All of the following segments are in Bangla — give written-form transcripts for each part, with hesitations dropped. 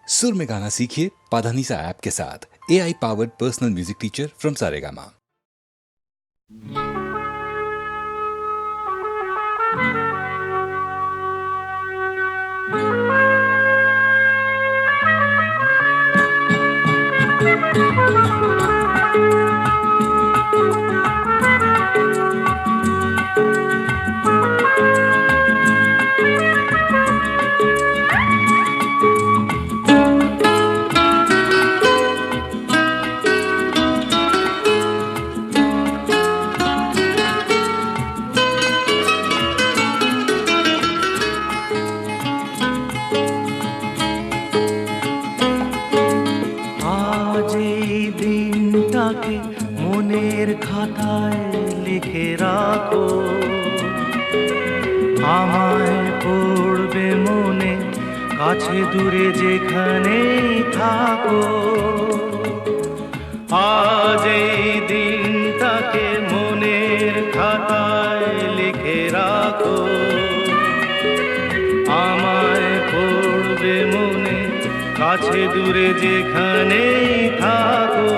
सुर में गाना सीखिए पाधानीसा ऐप के साथ। AI powered personal music teacher from Saregama. মনের খাতায় লিখে রাখো, আমায় পড়বে মনে, কাছে দূরে যেখানেই থাকো। আজ এই দিনটাকে মনের খাতায় লিখে রাখো, আমায় পড়বে মনে, কাছে দূরে যেখানেই থাকো।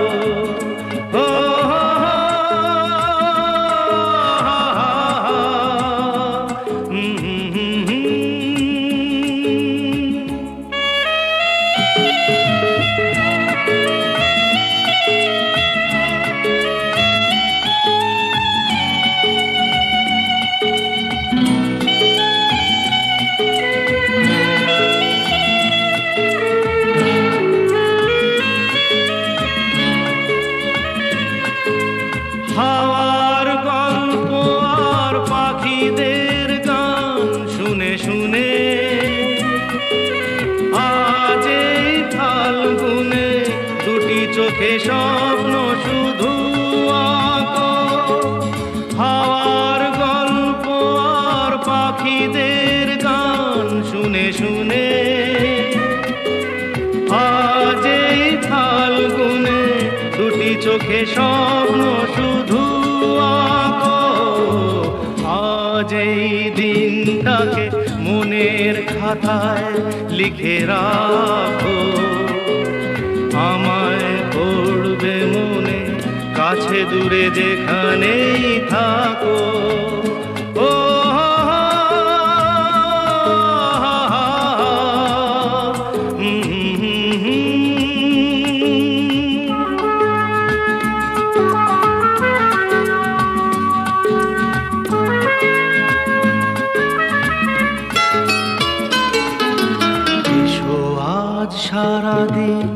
হাওয়ার গল্প আর পাখিদের গান শুনে শুনে আজ এই ফাল্গুনে দুটি চোখে স্বপ্ন শুধু আঁকো। হাওয়ার গল্প আর পাখিদের গান শুনে শুনে আজ এই ফাল্গুনে দুটি চোখে স্বপ্ন শুধু আঁকো। আজ এই দিনটাকে মনের খাতায় লিখে রাখো, আমায় পড়বে মনে, কাছে দূরে যেখানেই থাকো। সারাদিন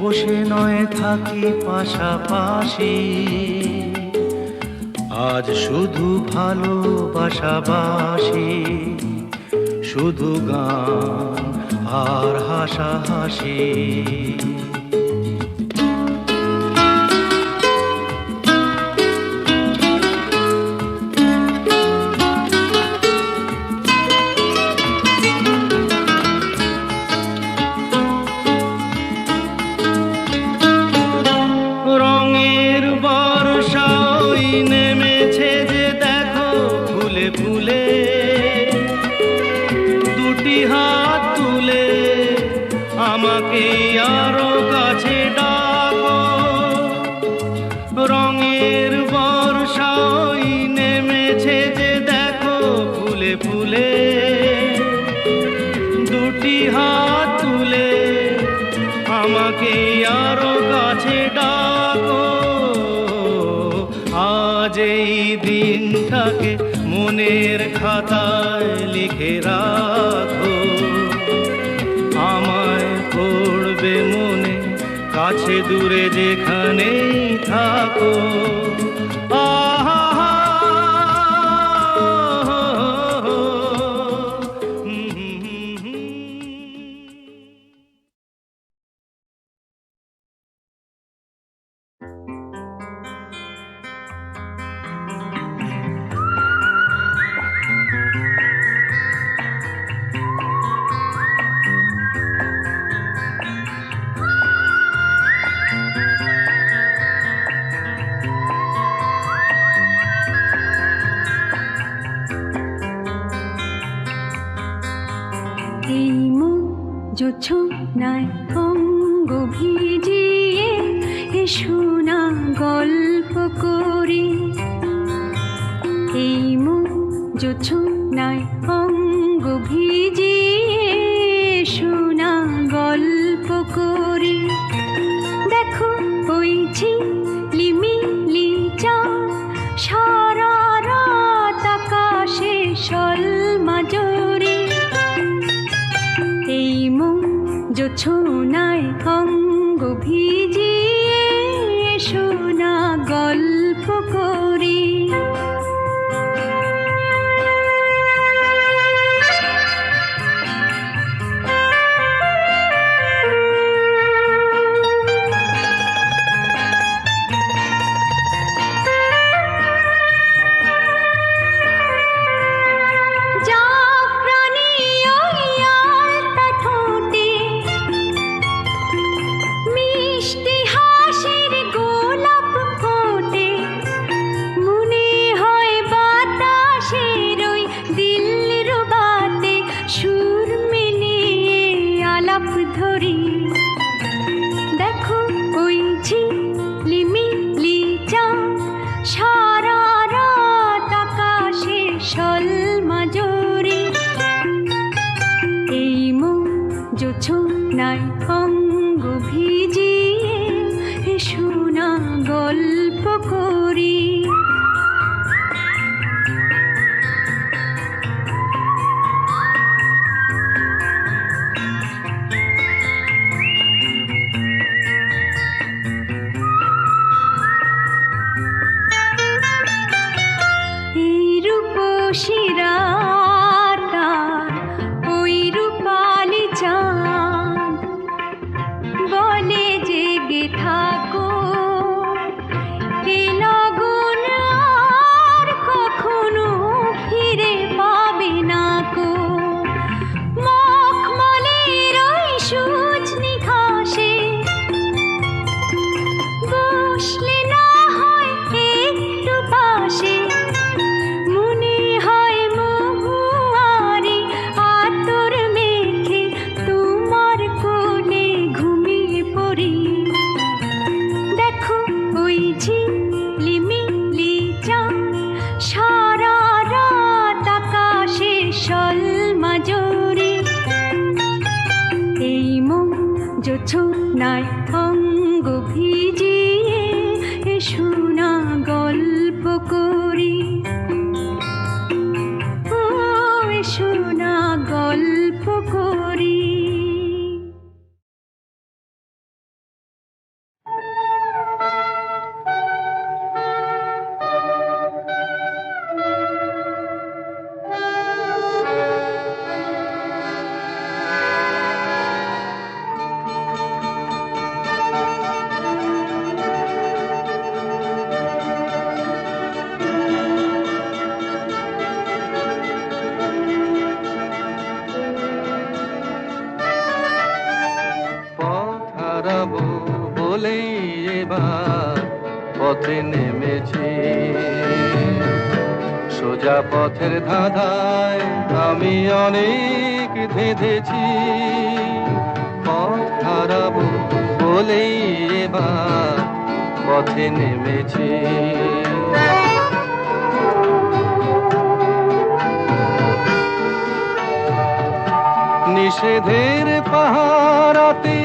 বসে নয় থাকি পাশাপাশি, আজ শুধু ভালোবাসাবাসি, শুধু গান আর হাসাহাসি। রঙের বর্ষা ওই নেমেছে যে দেখো ফুলে ফুলে, দুটি হাত তুলে আমাকে আরো কাছে ডাকো। রঙের বর্ষা ওই নেমেছে যে দেখো ফুলে ফুলে, দুটি হাত তুলে আমাকে আরো কাছে ডাকো। আজ এই দিনটাকে মনের খাতায় লিখে রাখো, আমায় পড়বে মনে, কাছে দূরে যেখানেই থাকো। জোছনায় অঙ্গ ভিজিয়ে এসো না গল্প করি। এই মন জোছনায় অঙ্গ ভিজিয়ে এসো না গল্প করি। দেখো ওই ঝিলিমিলি চাঁদ সারা রাত আকাশে সলমাজরি। এই মন জোছনায় অঙ্গ ভিজিয়ে এসো না গল্প করি। দেখো ওই ঝিলিমিলি চাঁদ সারা রাত আকাশে সলমাজরি। এই মন জোছনায় অঙ্গ ভিজিয়ে এসো না গল্প করি। শিরাতার ওই রূপালি চাঁদ বলে জেগে থাকো, এ লগন আর কখনো ফিরে পাবে না কো। মখমলের ওই সজনি ঘাসে বসলে না হয় একটু পাশে, ঝিলিমিলি চাঁদ সারা রাত আকাশে সলমাজরি। এই মন জোছনায় অঙ্গ ভিজিয়ে এসো না গল্প করি। ও এসো না গল্প করি। বলেই এবার পথে নেমেছি, সোজা পথের ধাঁধায় আমি অনেক ধেঁধেছি। পথ হারাবো বলেই এবার পথে নেমেছি। নিষেধের পাহারাতে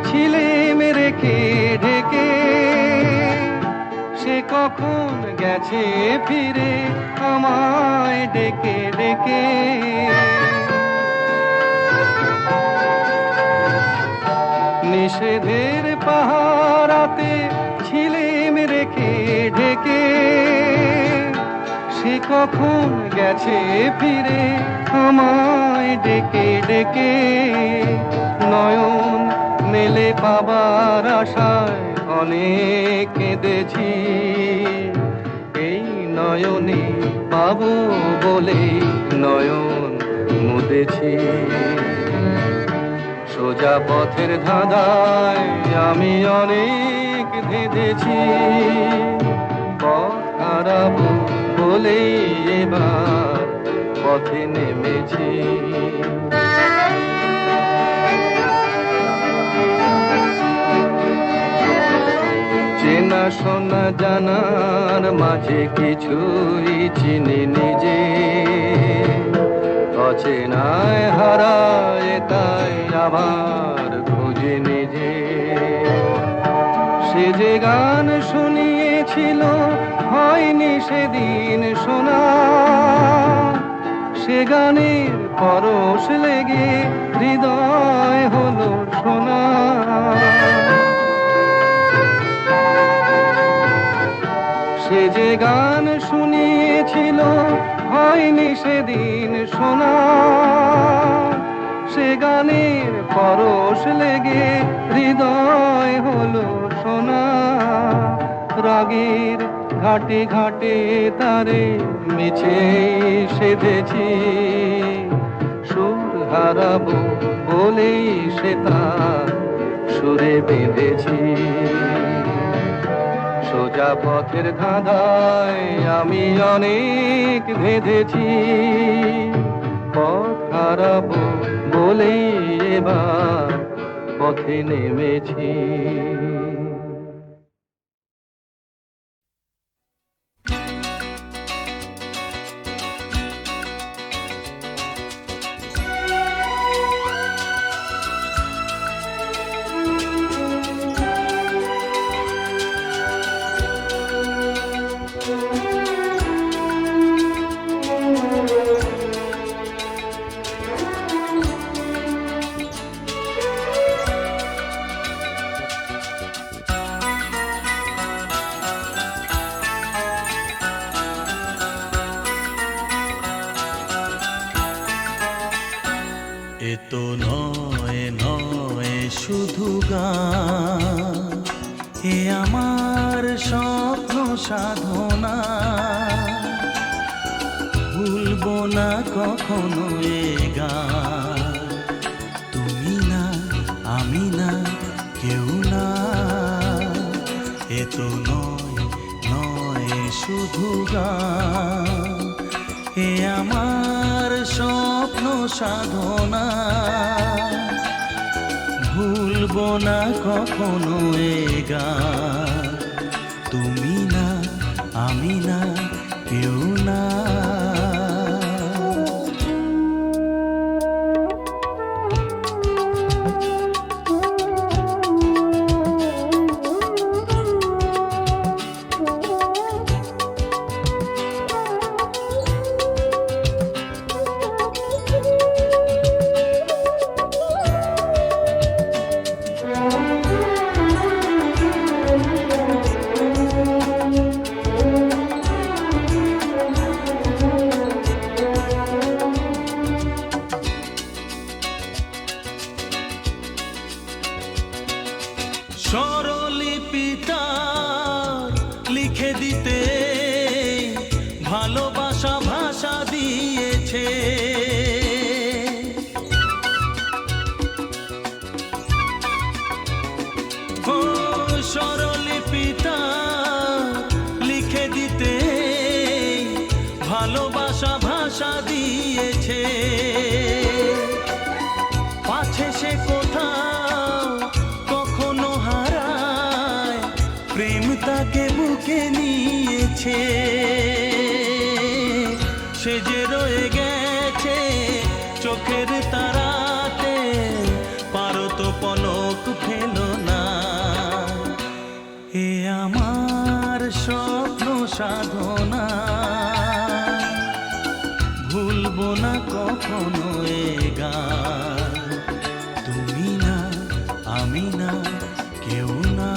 ছিলেম রেখে ঢেকে, সে কখন গেছে ফিরে আমায় ডেকে ডেকে। নিষেধের পাহারাতে ছিলেম রেখে ঢেকে, সে কখন গেছে ফিরে আমায় ডেকে ডেকে। নয়ন মেলে পাবার আশায় অনেক কেঁদেছি, এই নয়নে পাবো বলে নয়ন মুদেছি। সোজা পথের ধাঁধায় আমি অনেক ধেঁধেছি, পথ হারাবো বলেই এবার পথে নেমেছি। শোনা জানার মাঝে কিছুই চিনি নিজে, অচেনায় হারায় তাই আবার খুঁজে নিজে। সে যে গান শুনিয়েছিল হয়নি সেদিন শোনা, সে গানের পরশ লেগে হৃদয় হলো সোনা। সে যে গান শুনিয়েছিল হয়নি সেদিন শোনা, সে গানের পরশ লেগে হৃদয় হলো সোনা। রাগের ঘাটে ঘাটে তারে মিছে সেধেছি, সুর হারাবো বলেই সে তার সুরে বেঁধেছি। সোজা পথের ধাঁধায় আমি অনেক ধেঁধেছি, পথ হারাবো বলেই এবার পথে নেমেছি। এ তো নয় নয় শুধু গান, এ আমার স্বপ্ন সাধনা। ভুলবো না কখনো এ গান, তুমি না আমি না কেউ না। এ তো নয় নয় শুধু গান, এ আমার স্বপ্ন সাধনা। ভুলবো না কখনো এ গান, তুমি না আমি না কেউ না। স্বরলিপিটা লিখে দিতে ভালোবাসা ভাষা দিয়েছে। ও স্বরলিপিটা লিখে দিতে ভালোবাসা ভাষা দিয়েছে। পাছে সে কোথাও কখনো হারায়, প্রেম তাকে বুকে নিয়েছে। সে যে রয়ে গেছে চোখের তারাতে, পারো তো পলক ফেলো না। এ আমার স্বপ্ন সাধনা, ভুলবো না কখনো এ গান, তুমি না আমি না কেউ না।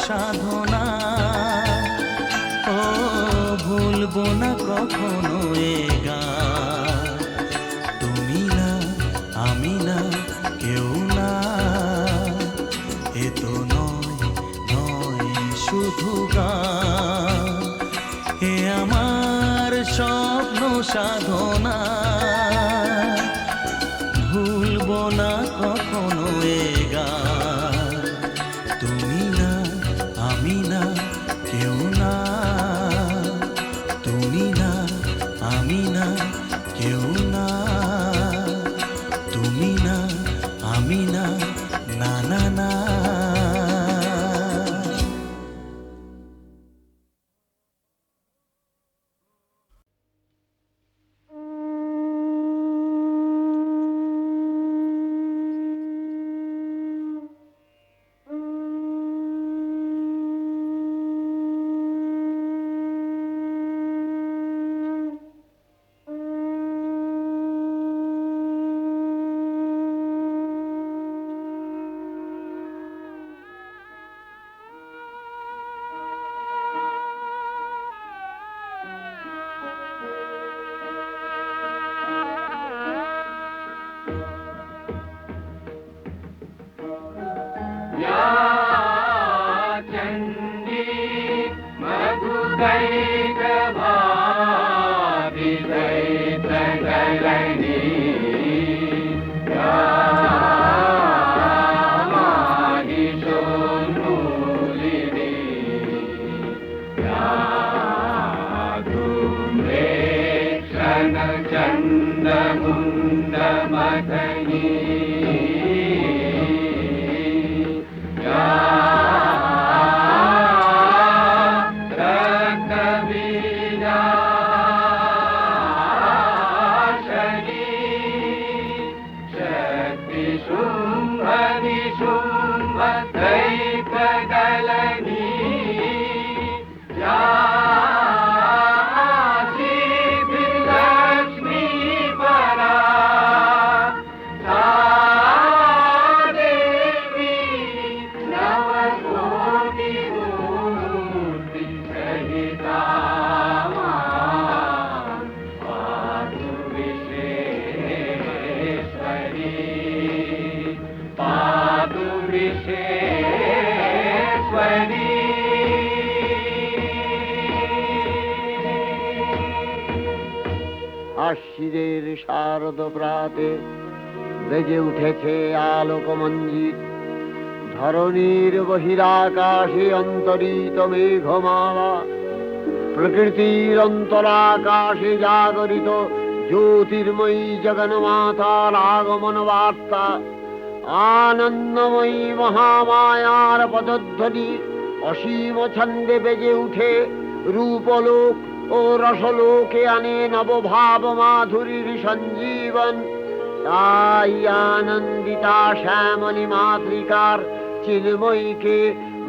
সাধনা। ও ভুলবো না কখনো এ গান, তুমি না আমি না কেউ না, এ তো নয় নয় শুধু গান, এ আমার স্বপ্ন সাধনা। ভুলবো না কখনো এ গান, তুমি না আমি না কেউ না, তুমি না আমি না কেউ না, তুমি না আমি না, না না না। আশ্বিরের শারদ প্রাতে বেজে উঠেছে আলোকমঞ্জিত, ধরণীর বহিরাকাশে অন্তরিত মেঘমালা, প্রকৃতির অন্তরাকাশে জাগরিত জ্যোতির্ময়ী জগন্মাতার আগমন বার্তা, আনন্দময়ী মহামায়ার পদধ্বনি অসীম ছন্দে বেজে উঠে রূপলোক ও রসলোকে আনে নবভাব মাধুরীর সঞ্জীবন। তাই আনন্দিতা শ্যামলী মাতৃকার চিন্ময়ীকে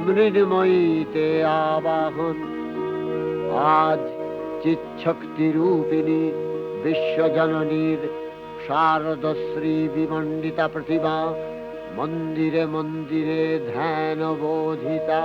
মৃন্ময়ীতে আবাহন। আজ চিৎশক্তি রূপিণী বিশ্বজননীর শারদশ্রী বিমণ্ডিতা প্রতিমা মন্দিরে মন্দিরে ধ্যান বোধিতা।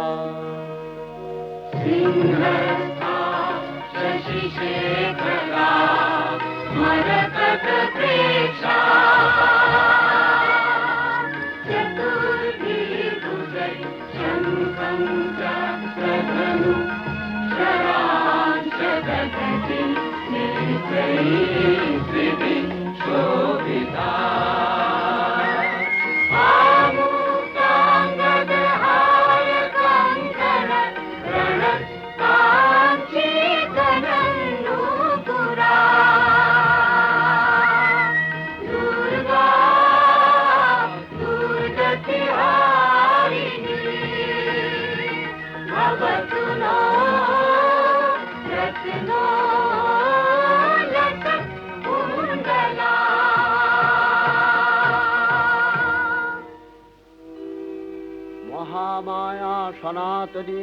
মহামায়া সনাতনী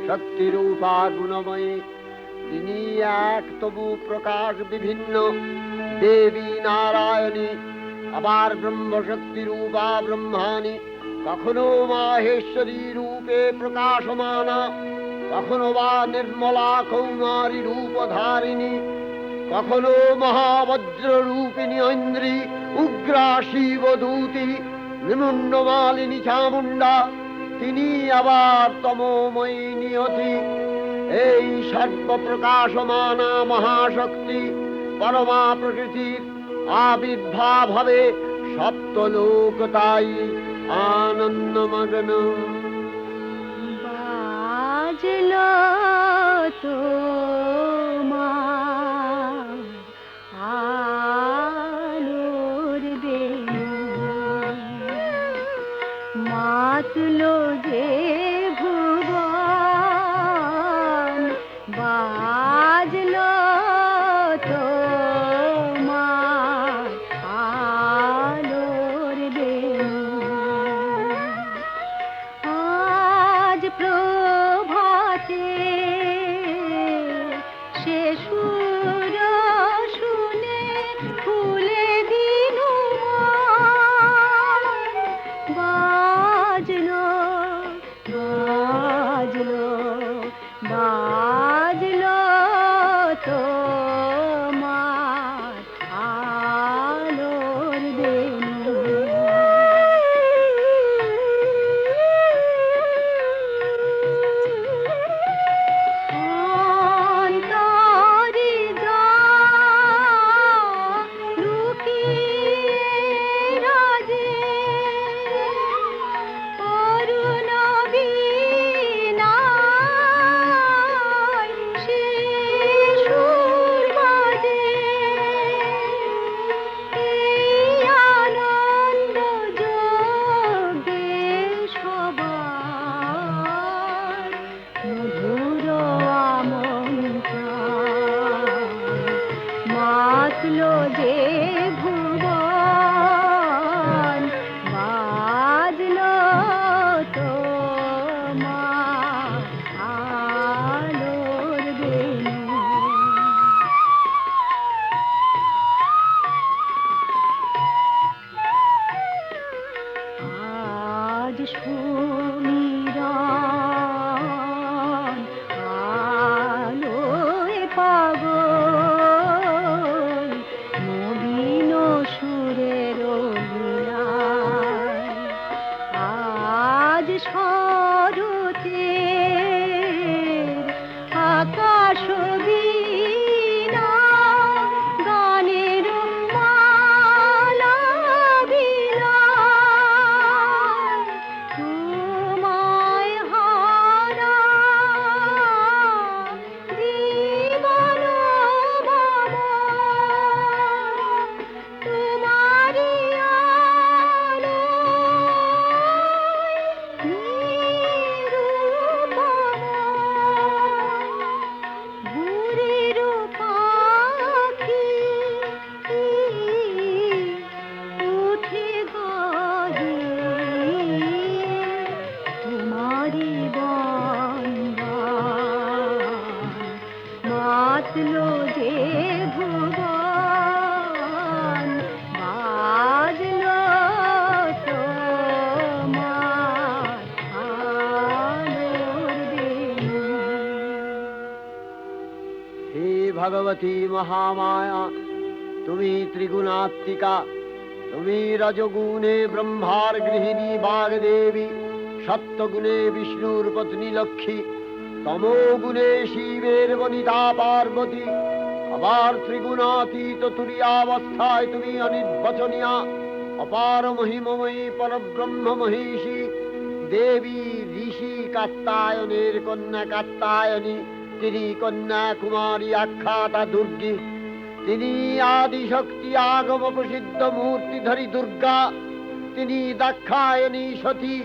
শক্তিরূপা গুণময়ী, তিনি এক তবু প্রকাশ বিভিন্ন দেবী নারায়ণী, আবার ব্রহ্মশক্তি রূপা ব্রহ্মাণী, কখনো মাহেশ্বরী রূপে প্রকাশমানা, কখনো বা নির্মলা কৌমারী রূপধারিণী, কখনো মহাবজ্র রূপিণী ঐন্দ্রী, উগ্রা শিবদূতি, নিমুন্নমালিনী চামুণ্ডা, তিনি আবার তমোময়ী নিয়তি। এই সর্বপ্রকাশমানা মহাশক্তি পরমা প্রকৃতির আবির্ভাব হবে সপ্তলোক তাই আনন্দমগ্ন। বাজলো তোমার আলোর বেণু, মাতলো যে ভুবন, বাজলো তোমার আলোর বেণু। আজ প্রভাতে সে সুর শুনে ফুলে দিনু বাজলো বাজলো বাজলো তোমার আলোর বেণু। অন্তরে যা লুকিয়ে রাজে, অরুণ বীণায় সে সুর বাজে। এই আনন্দ যোগে সবার মধুর আমন্ত্রণ, মাতলো যে ভুবন, বাজলো তোমার আলোর বেণু। আজ সুমিরন আলোয় পাগল, নবীন সুরের লীলায়। আজ শরতের আকাশ বীণা, গানের মালা বিলায়। তোমায় হারা জীবন বাবা, তোমারি আলোয় নিরূপমা। ভোরের পাখি উঠে গাহে তোমারি বন্দন, মাতলো যে ভুবন, বাজলো তোমার আলোর বেণু। হে ভগবতী মহামায়া, তুমি ত্রিগুণাত্মিকা, তুমি রজগুণে ব্রহ্মার গৃহিণী বাগদেবী, সত্যগুণে বিষ্ণুর পত্নী লক্ষ্মী, তমোগুণে শিবের বনিতা পার্বতী, আবার ত্রিগুণাতীত তুরীয়াবস্থায় তুমি অনির্বচনীয়া, অপার মহিমময়ী পরব্রহ্ম মহিষী দেবী, ঋষি কাত্তায়নের কন্যা কাত্তায়নী, তিনি কন্যা কুমারী আখ্যাতা দুর্গী, তিনি আদিশক্তি আগম প্রসিদ্ধ মূর্তিধরী দুর্গা, তিনি দাক্ষায়ণী সতী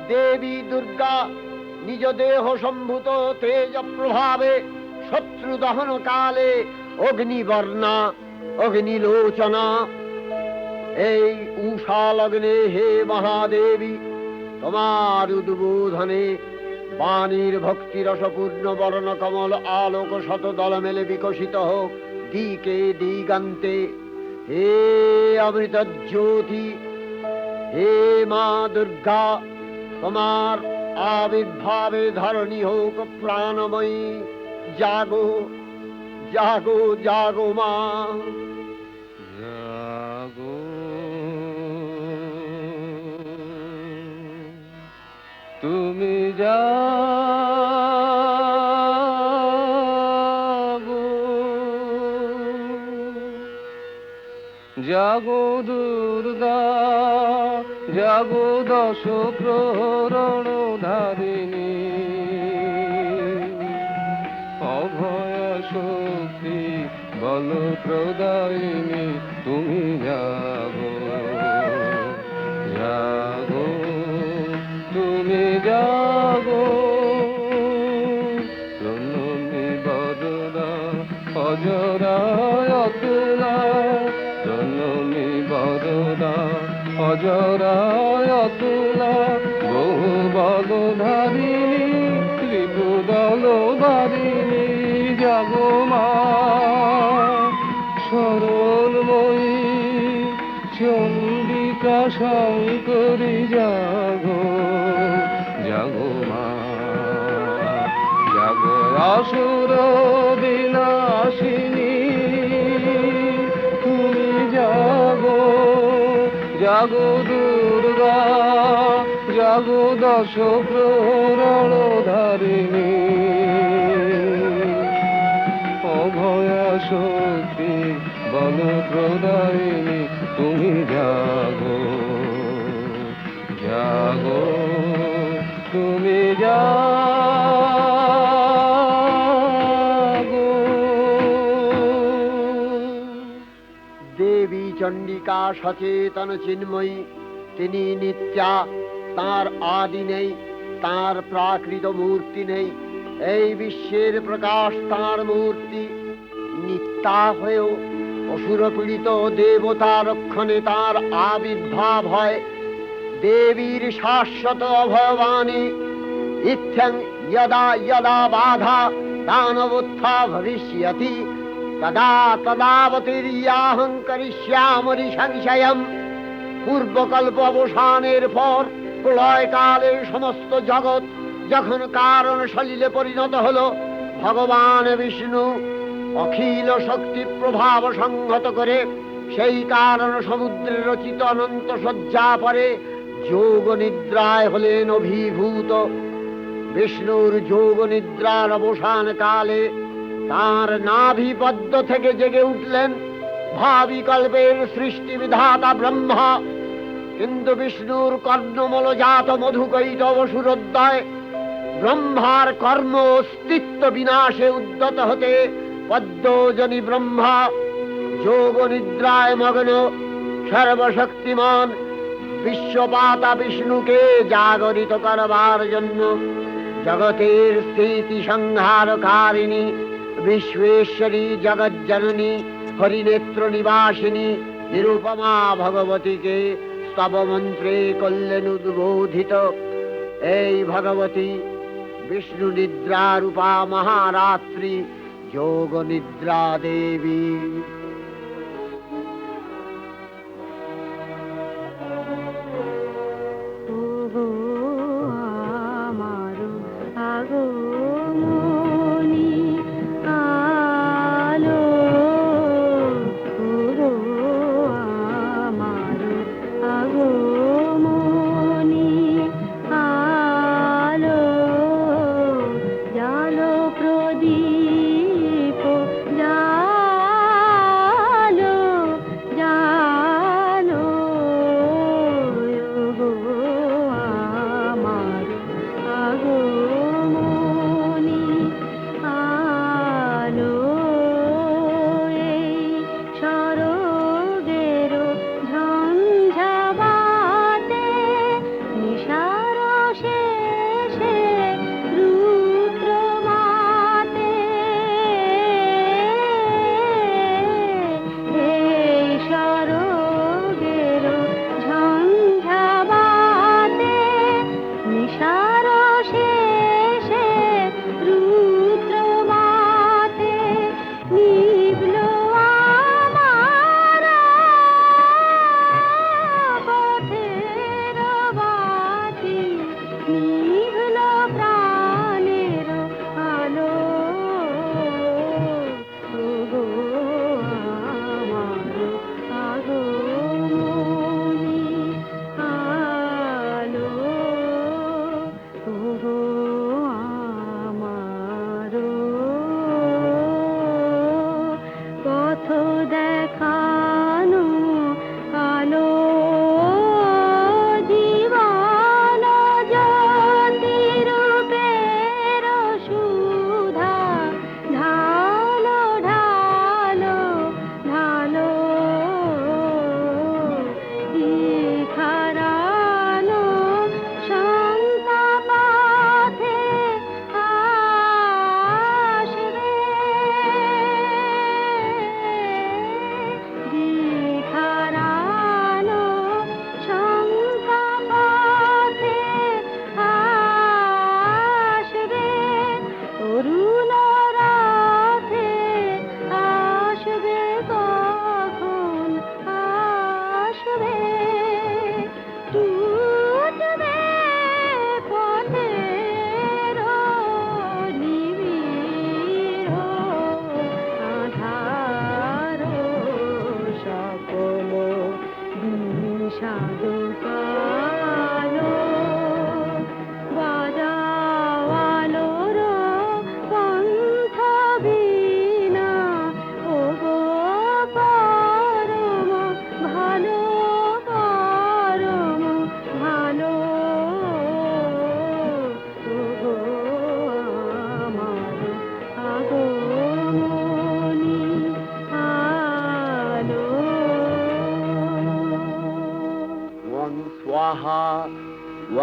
দেবী দুর্গা, নিজ দেহ সম্ভূত তেজ প্রভাবে শত্রু দহন কালে অগ্নিবর্ণা অগ্নিলোচনা। এই উষা লগ্নে হে মহাদেবী, তোমার উদ্বোধনে বাণীর ভক্তি রসপূর্ণ বর্ণ কমল আলোক শত দল মেলে বিকশিত হোক দিকে দিগান্তে। হে অমৃত জ্যোতি, হে মা দুর্গা, তোমার আবির্ভাবে ধরণী হোক প্রাণময়ী। জাগো জাগো জাগো মা। জাগো তুমি জাগো, জাগো দুর্গা, জাগো দশ প্রহরণ ধারিণী, অভয় শক্তি বল প্রদায়িনী, তুমি জাগো জাগো তুমি জাগো। প্রণমী বরদা অজরায় অতুলা, প্রণমী বরদা অজরায় অতুলা, বহু বলধারিণী ত্রিপুদল বারিণী, জাগো মা শরণময়ী চণ্ডিকা শঙ্করী, জাগো জাগো মা, জাগো আসুর বিনাশিনী, তুমি জাগো জাগো দুর্গা, জাগো দশ প্রহরণ ধারিণী, অভয়া শক্তি বল প্রদায়িনী, তুমি জাগো জাগো তুমি জাগো। দেবী চণ্ডিকা সচেতন চিন্ময়ী, তিনি নিত্যা, তার আদি নেই, তার প্রাকৃত মূর্তি নেই। এই বিশ্বের প্রকাশ তার মূর্তি। নিত্যা হয়েও অসুর পীড়িত দেবতা রক্ষণে তার আবির্ভাব হয়। দেবীর শাশ্বত অভয়বাণী, ইত্থং যদা যদা বাধা দানবোত্থা ভবিষ্যতি, তদা তদাবতীর্যাহং করিষ্যামি সংশয়ম। পূর্বকল্প অবসানের পর প্রলয়কালে সমস্ত জগৎ যখন কারণ সলিলে পরিণত হলো, ভগবান বিষ্ণু অখিল শক্তি প্রভাব সংহত করে সেই কারণ সমুদ্রে রচিত অনন্ত শয্যা পরে যোগ নিদ্রায় হলেন অভিভূত। বিষ্ণুর যোগ নিদ্রার অবসান কালে তার নাভিপদ্ম থেকে জেগে উঠলেন ভাবিকল্পের সৃষ্টি বিধাতা ব্রহ্মা। কিন্তু বিষ্ণুর কর্ণমলজাত মধুকৈটব সুরোদয় ব্রহ্মার কর্ম অস্তিত্ব বিনাশে উদ্যত হতে পদ্মজনী ব্রহ্মা যোগ নিদ্রায় মগ্ন সর্বশক্তিমান বিশ্বপাতা বিষ্ণুকে জাগরিত করবার জন্য জগতের স্থিতি সংহারকারিণী বিশ্বেশ্বরী জগজ্জননী হরিনেত্র নিবাসিনী নিরুপমা ভগবতীকে স্তব মন্ত্রে করলেন উদ্বোধিত। এই ভগবতী বিষ্ণু নিদ্রা রূপা মহারাত্রি যোগ নিদ্রা দেবী। ওগো আমার আগমনী আলো, ওগো আমার আগমনী আলো, জালো প্রদীপ জালো জালো, ওগো আমার আগমনী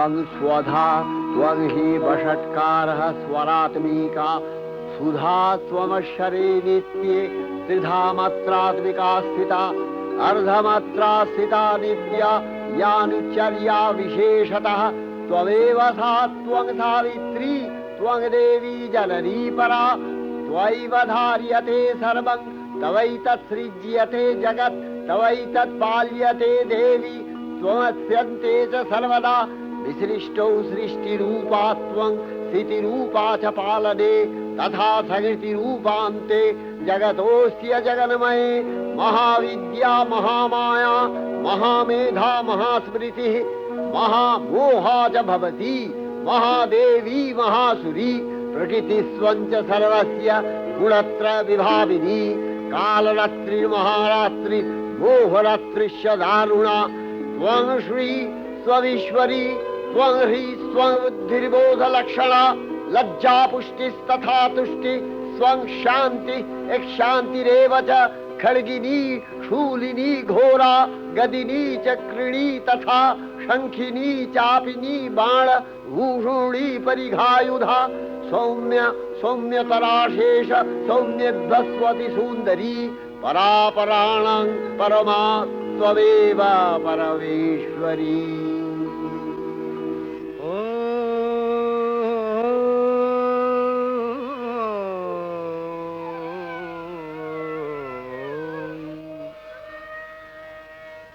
त्वं स्वधा त्वं हि वषट्कारः स्वरात्मिका सुधा त्वमक्षरे नित्ये त्रिधा मात्रात्मिका स्थिता अर्धमात्रा स्थिता नित्या यानुचर्या विशेषतः त्वमेव सा त्वं सावित्री त्वं देवी जननी परा त्वयैव धार्यते सर्वं तवैतत्सृज्यते जगत् तवैतत्पाल्यते देवी त्वमस्यन्ते च सर्वदा विसृष्टौ सृष्टिरूपा त्वं स्थितिरूपा च पालने तथा सकृतिरूपान्ते जगतोऽस्य जगन्मये महाविद्या महामाया महामेधा महास्मृतिः महामोहा च भवति महादेवी महासुरी प्रकृतिस्वञ्च सर्वस्य गुणत्रय विभाविनी कालरात्रिर्महारात्रि मोहरात्रिश्च दारुणा त्वं श्री स्वमीश्वरी त्वं ह्री स्वं बुद्धिर्बोधलक्षणा लज्जा पुष्टिस्तथा तुष्टि स्वं शान्ति एक शान्तिरेव च खड्गिनी शूलिनी घोरा गदिनी चक्रिणी तथा शंखिनी चापिनी बाण भूषुणी परिघायुधा सौम्य सौम्यतराशेष सौम्यध्वस्वति सुन्दरी परापराणां परमा त्वमेव परमेश्वरी।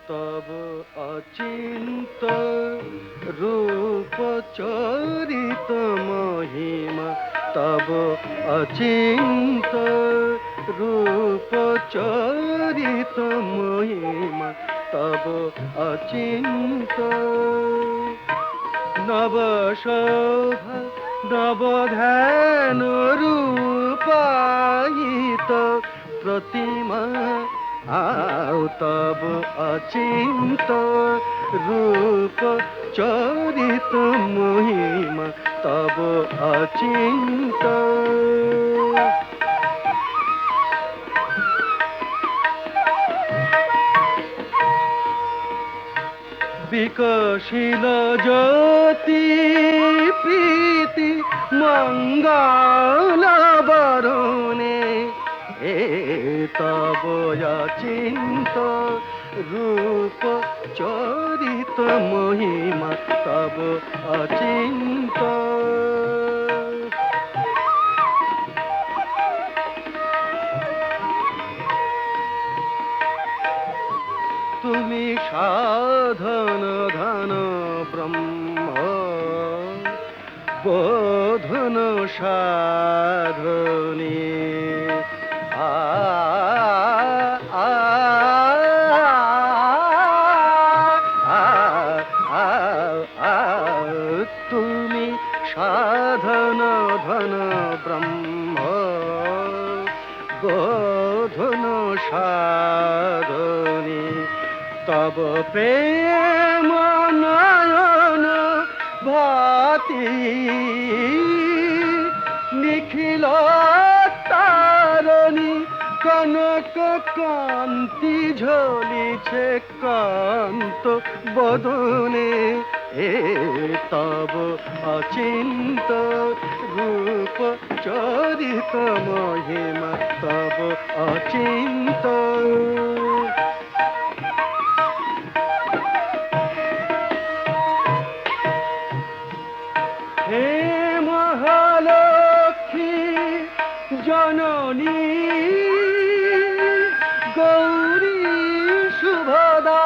तब अचिंत रूप चरित महिमा तब अचिंत रूप चरित महिमा तब अचिंत नव शोभा नव ध्यान रूपायित प्रतिमा आओ तब अचिंत रूप चरित महिमा तब अचिंत विकशिल ज्योति प्रीति मंगल बरुणे तब अचिंत रूप चरित महिमा तब अचिंत तुमी साधन धन ब्रह्म बोधन साधने तुमी साधन धन ब्रह्म बोधन साधने तब प्रेम नयन भाति निखिल तारणी कनक कांति झलिছে कांत बदने तब अचिंत रूप चरित महिमा तब अचिंत हे महालक्ष्मी जननी गौरी शुभदा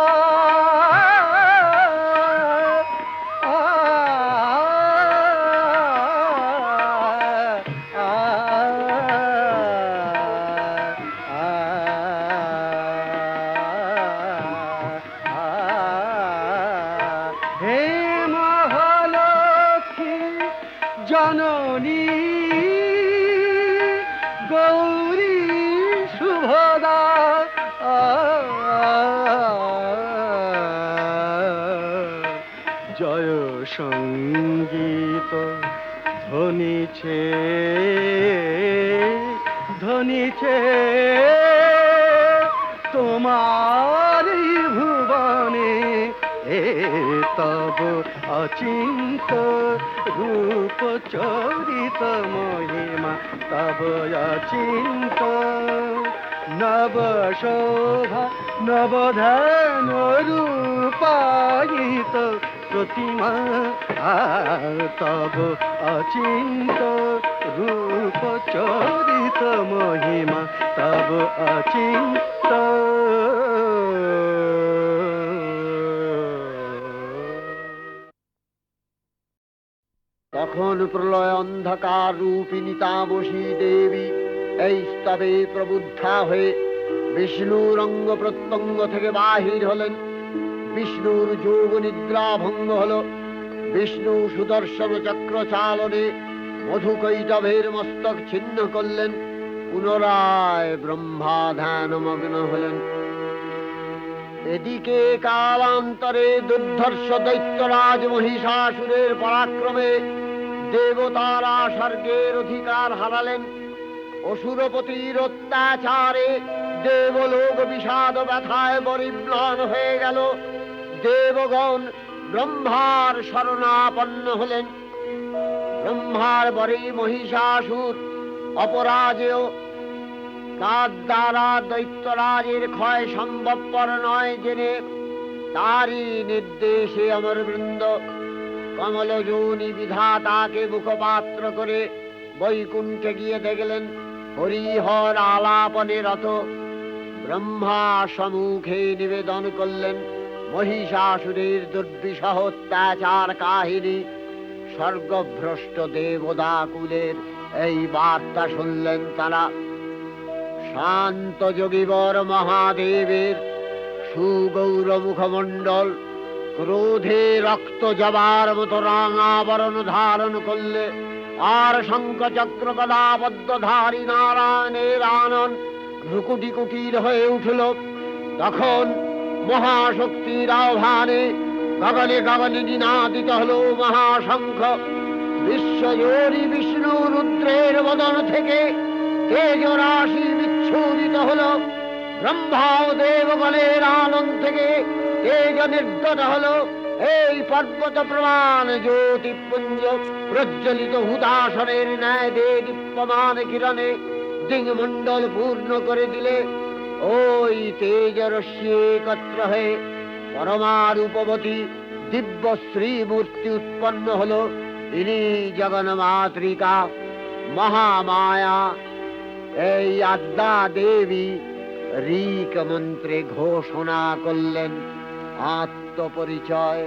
हे महालक्ष्मी जननी गौरी शुभदा जय संगीत ধ্বনিছে ধ্বনিছে তোমার ভুবনে তব অচিন্ত রূপ চরিত মহিমা তব অচিন্ত নব শোভা নবধান রূপায়িত প্রতিমা তব অচিন্ত রূপ চরিত মহিমা তব অচিন্ত। তখন প্রলয় অন্ধকার রূপিণী তামসী দেবী এই স্তবে প্রবুদ্ধা হয়ে বিষ্ণুর অঙ্গ প্রত্যঙ্গ থেকে বাহির হলেন। বিষ্ণুর যোগ নিদ্রা ভঙ্গ হল। বিষ্ণু সুদর্শন চক্র চালনে মধুকৈটভের মস্তক ছিন্ন করলেন। পুনরায় ব্রহ্মা ধ্যানমগ্ন হলেন। এদিকে কালান্তরে দুর্ধর্ষ দৈত্যরাজ মহিষাসুরের পরাক্রমে দেবতারা স্বর্গের অধিকার হারালেন। অসুরপতির অত্যাচারে দেবলোক বিষাদ ব্যথায় পরিম্লান হয়ে গেল। দেবগণ ব্রহ্মার শরণাপন্ন হলেন। ব্রহ্মার পরে মহিষাসুর অপরাজেয়। তার দ্বারা দৈত্যরাজের ক্ষয় সম্ভবপর নয় জেনে তারই নির্দেশে অমরবৃন্দ কমলযোনি বিধাতাকে মুখপাত্র করে বৈকুণ্ঠে গিয়ে দেখলেন হরিহর আলাপনে রত। ব্রহ্মা সম্মুখে নিবেদন করলেন মহিষাসুরের দুর্বিষহ অত্যাচার কাহিনী। স্বর্গভ্রষ্ট দেবদাকুলের এই বার্তা শুনলেন তারা। শান্ত যোগীবর মহাদেবের সুগৌর মুখমণ্ডল ক্রোধে রক্ত জবার মতো রাঙাবরণ ধারণ করলে, আর শঙ্খ চক্র গদাবদ্ধধারী নারায়ণের আনন ভ্রুকুটি কুটির হয়ে উঠল। তখন মহাশক্তির আহ্বানে গগনে গগনে নিনাদিত হল মহাশঙ্খ। বিশ্বজোরী বিষ্ণু রুদ্রের বদন থেকে তেজ রাশি বিচ্ছুরিত হল। ব্রহ্মা ও দেবগণের আনন্দ থেকে তেজ নির্গত হল। এই পর্বত প্রমাণ জ্যোতিপুঞ্জ প্রজ্বলিত হুদাসনের ন্যায় দীপ্যমান কিরণে দিংমণ্ডল পূর্ণ করে দিলে ওই তেজ রশ্মি একত্র হয়ে পরমারূপবতী দিব্য শ্রীমূর্তি উৎপন্ন হল। ইনি জগন্মাতৃকা মহামায়া। এই আদ্যা দেবী ঋক মন্ত্রে ঘোষণা করলেন আত্মপরিচয়।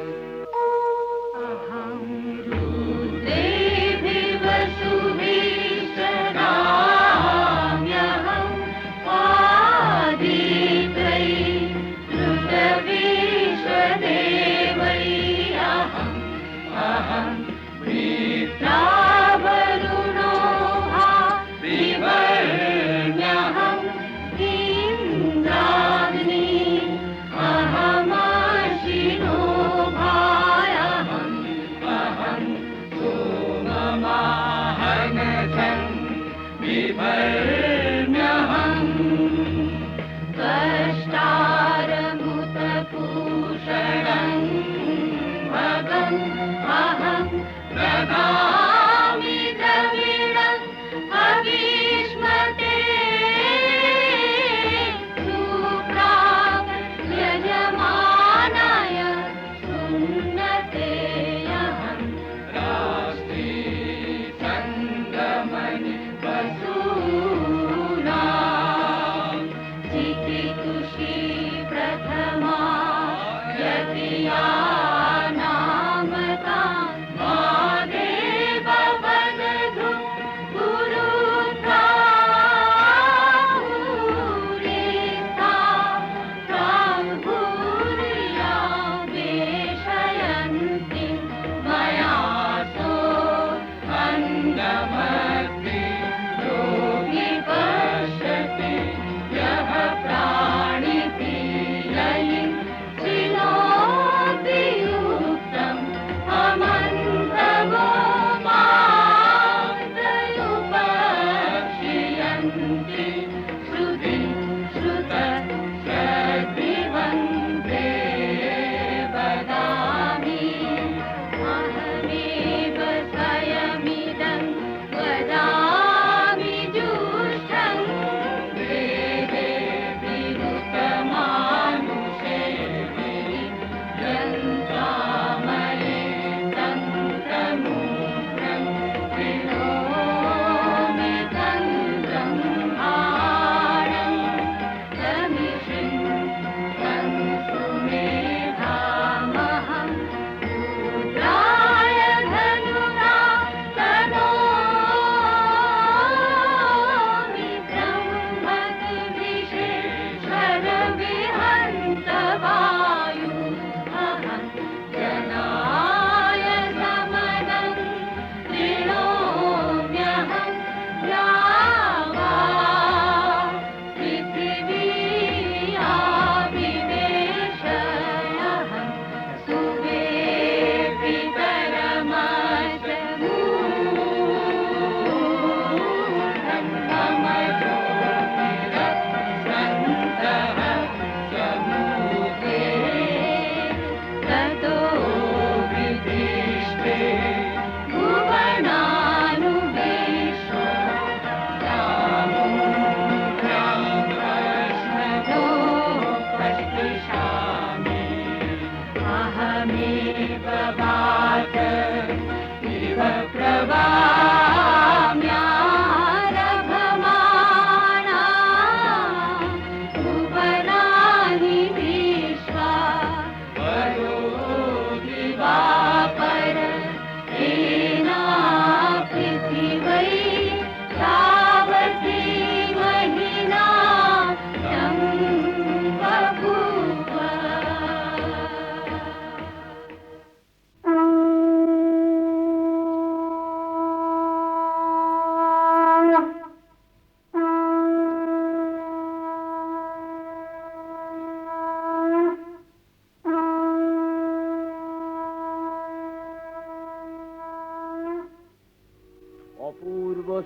श्रुत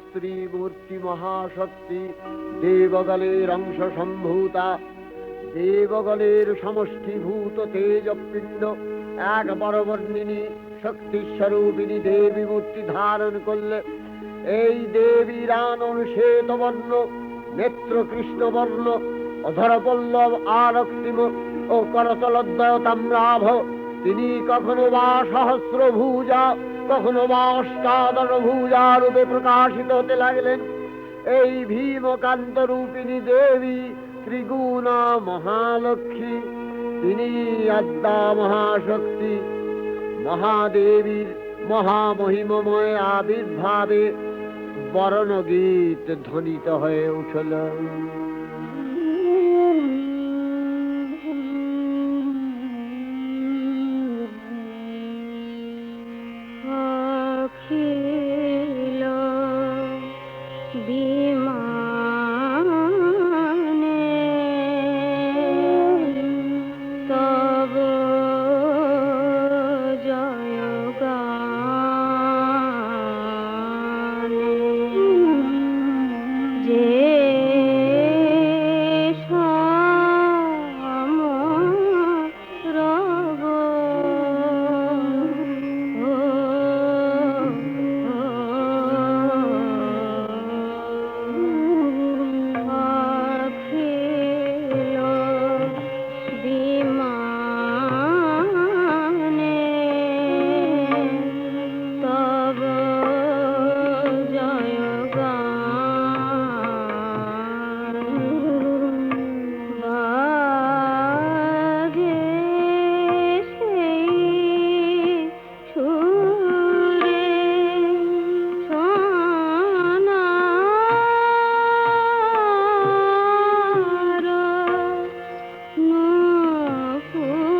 স্ত্রী মূর্তি মহাশক্তি, দেবগলের অংশ সম্ভূতা, দেবগলের সমষ্টিভূত তেজপিণ্ড এক বরবর্ণিনী শক্তিস্বরূপিণী দেবী মূর্তি ধারণ করলে এই দেবীর আনন শ্বেতবর্ণ, নেত্র কৃষ্ণবর্ণ, অধরপল্লব আরক্তিম ও করতলদ্বয় তাম্রাভ। তিনি কখনো বা সহস্র ভুজা, কখনো বা অষ্টাদশ ভুজা রূপে প্রকাশিত হতে লাগলেন। এই ভীমকান্ত রূপিণী দেবী ত্রিগুণা মহালক্ষ্মী, তিনি আদ্যা মহাশক্তি। মহাদেবীর মহামহিমময় আবির্ভাবে বরণগীত ধ্বনিত হয়ে উঠল। অখিল বিমানে তব জয়গানে যে সমরব অখিল বিমানে তব জয়গান বাজে সেই সুরে সোনার নূপুরে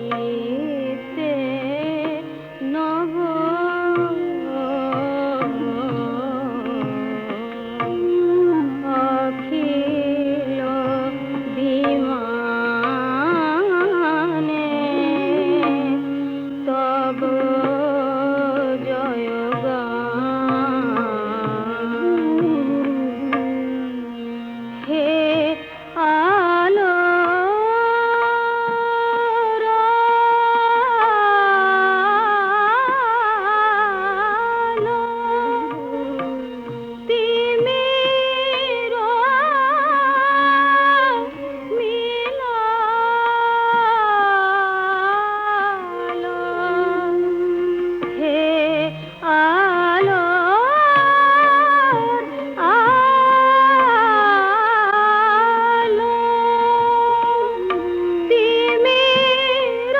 চিত্তে নব অখিল বিমানে তব জয়গান হে আলোর আলো তিমির মিলন হে আলোর আলো তিমির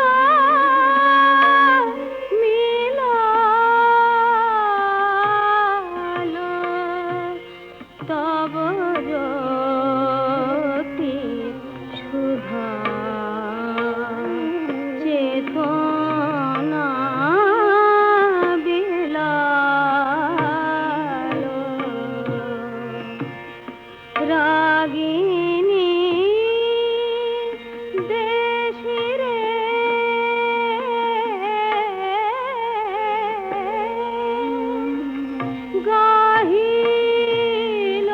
মিলন তব জ্যোতি সুধা চেতনা বিলাল রাগিনী দেশিরে গাহিল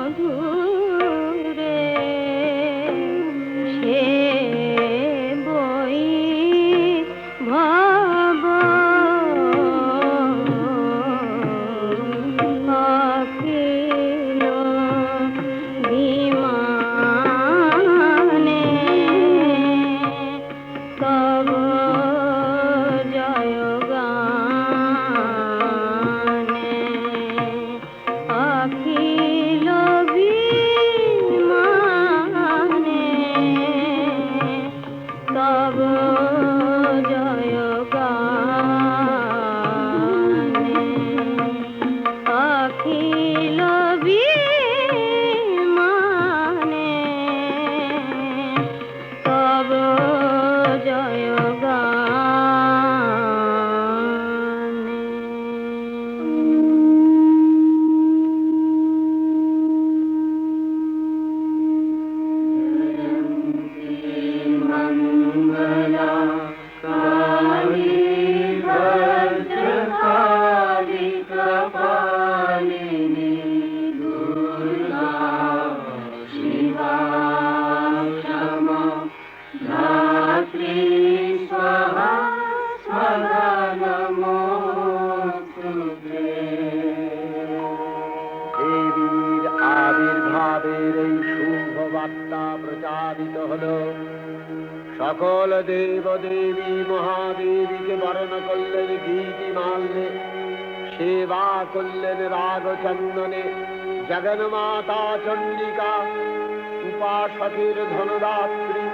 মধুরে সে বই ভব অখিল বিমানে তব জয়গানে অখিল বিমানে তব জয়গানে অখিল বিমানে তব জয়গানে শ্রী স্বাহা স্বাহা নমস্তুতে। দেবীর আবির্ভাবের এই শুভ বার্তা প্রচারিত হলো। সকল দেব দেবী মহাদেবীকে বরণ করলেন গীতিমাল্যে, সেবা করলেন রাগ চন্দনে। জগন্মাতা চণ্ডিকা, উপাসকের ধনদাত্রী,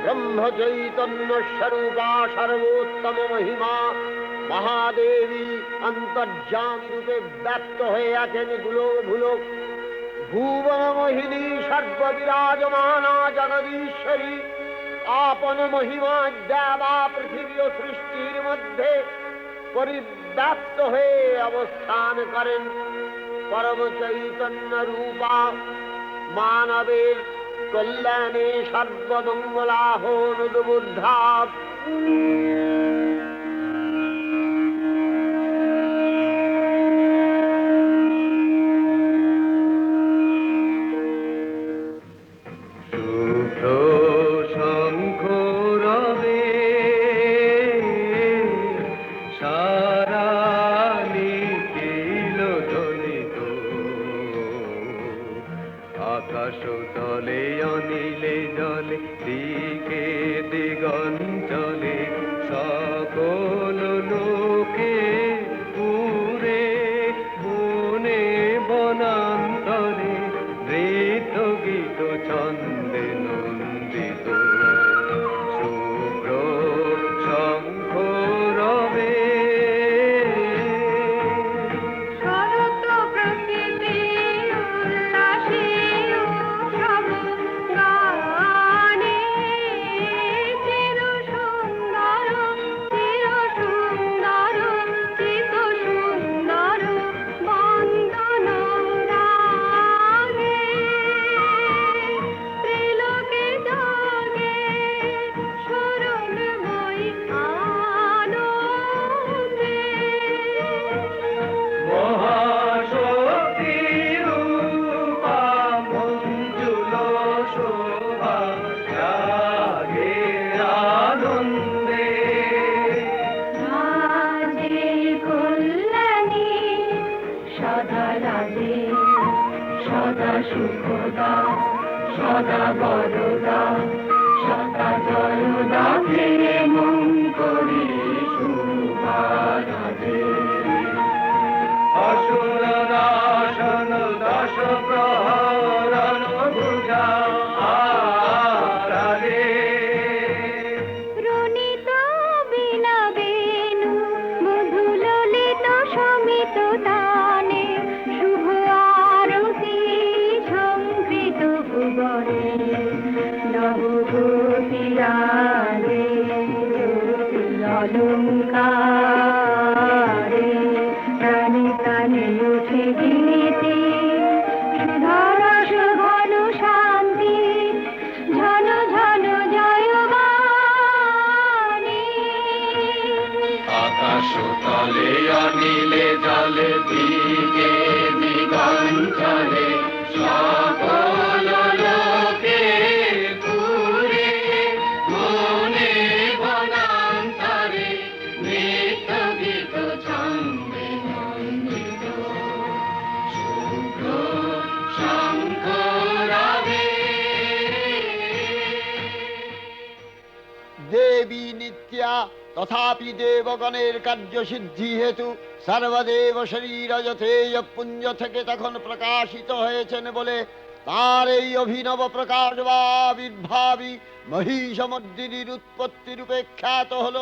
ব্রহ্ম চৈতন্য স্বরূপা, সর্বোত্তম মহিমা মহাদেবী অন্তর্যামী রূপে ব্যক্ত হয়ে আছেন দুলোক ভুলোক। ভুবন মোহিনী সর্ববিরাজমানা জগদীশ্বরী আপন মহিমা দেবা পৃথিবী ও সৃষ্টির মধ্যে পরিব্যাপ্ত হয়ে অবস্থান করেন। পরম চৈতন্য রূপা মানবের কল্যাণে সর্বমঙ্গলাহন উদ্বুদ্ধা। আকাশ তলে অনিলে জলে দিকে দিগঞ্চলে সকল লোকে পুরে বনে বনান্তরে নৃত্য গীত ছন্দে নন্দিত শুভ্র শঙ্খ রবে। শরৎ প্রকৃতি উল্লাসে উৎসব গানে চির সুন্দর চিত সুন্দর বন্দন রাগে ত্রিলোকে জাগে স্মরণময়ী আনন্দে। মহাশক্তি রূপা মঞ্জুল শোভা জাগে আনন্দে। রাজে কল্যাণী সদা রাজে সদা সুখদা সদা বরদা সদা জয়দা হে মঙ্গলী শুভা রাজে। অসুর নাশন দশ প্রহরণ ভুজা আরাগে। রণিত বীণা বেণু মধু ললিত সমিত তানে শুভ আরতি সংকৃত ভুবনে নবগোপীরাগে অলঙ্কারে প্রাণে প্রাণে উঠে গীতি সুধারস ঘন শান্তি ঝন ঝন জয়বাণী। আকাশ তলে অনিলে জলে দিকে দিগঞ্চলে সকল লোকে পুরে মনে বনান্তরে নৃত্য গীত ছন্দে নন্দিত শুভ্র শঙ্খ রবে। দেবী নিত্যা তথাপি দেবগণের কার্যসিদ্ধি হেতু সর্বদেব শরীরজতেয় পুঞ্জ থেকে তখন প্রকাশিত হয়েছেন বলে তার এই অভিনব প্রকাশ বা আবির্ভাবী মহিষমর্দিনীর উৎপত্তি রূপে খ্যাত হল।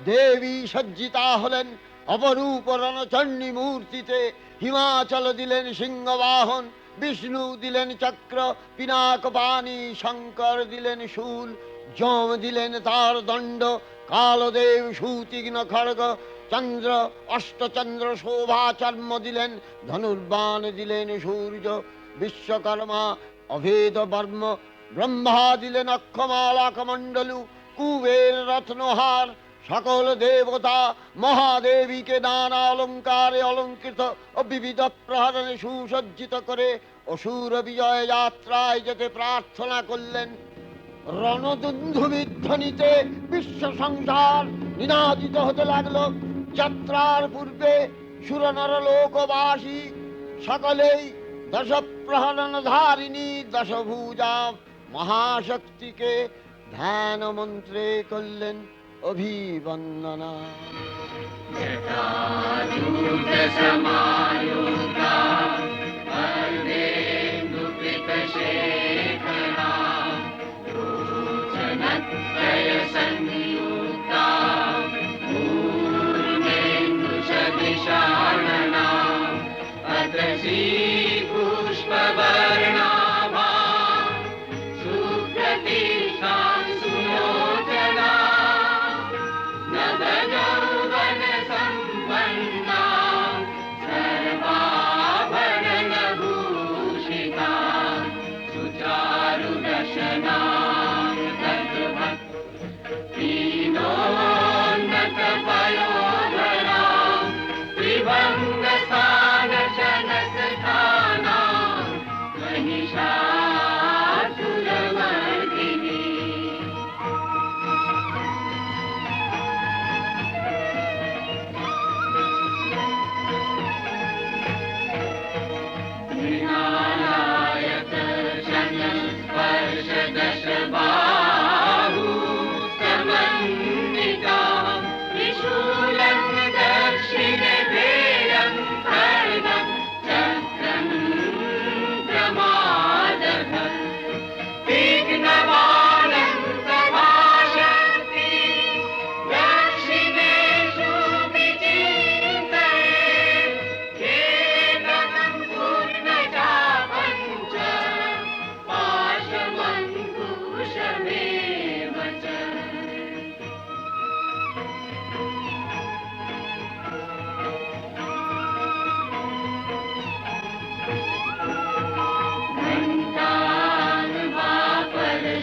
দেবী সজ্জিতা হলেন অপরূপ রণচণ্ডী মূর্তিতে। হিমাচল দিলেন সিংহবাহন, বিষ্ণু দিলেন চক্র পিনাক পানি, শঙ্কর দিলেন শূল, যম দিলেন তার দণ্ড, কালদেব সুতীক্ষ্ণ খড়গ, চন্দ্র অষ্টচন্দ্র শোভা চর্ম দিলেন, ধনুর্বাণ দিলেন সূর্য, বিশ্বকর্মা অভেদ বর্ম, ব্রহ্মা দিলেন অক্ষমালা কমণ্ডলু, কুবের রত্নহার। সকল দেবতা মহাদেবীকে নানা অলঙ্কারে অলঙ্কৃত ও বিবিধ প্রহরণে সুসজ্জিত করে অসুর বিজয় যাত্রায় যেতে প্রার্থনা করলেন। রণদুন্ধুবির ধ্বনিতে বিশ্ব সংসার নিনাদিত হতে লাগলো। যাত্রার পূর্বে সুরনর লোকবাসী সকলেই দশপ্রহরণ ধারিণী দশভুজা মহাশক্তিকে ধ্যান মন্ত্রে করলেন অভিবন্দনা। जटाजूटसमायुक्ता अर्धेन्दुकृतशेखरा लोचनत्रयसंयुक्ता पूर्णेन्दुसदृशानना अत्रसी पुष्पवर्णाभा सुप्रतिष्ठां सुलोचना नवयौवनसम्पन्ना सर्वाभरणभूषिता सुचारुदशना दीनोन्नतपयोधरा त्रिभङ्गस्थानशनस्थाना महिषासुरमर्दिनी। मृणालायत शनस्पर्शदशबाहु समन्विता त्रिशूलं दक्षिणे भेयं खड्गं चक्रं प्रमादः तीक्ष्णबाणं प्रभाषन्ति दक्षिणेषु विचिन्तये केवलं पूर्णचापं च पाशमङ्कुशमेव च।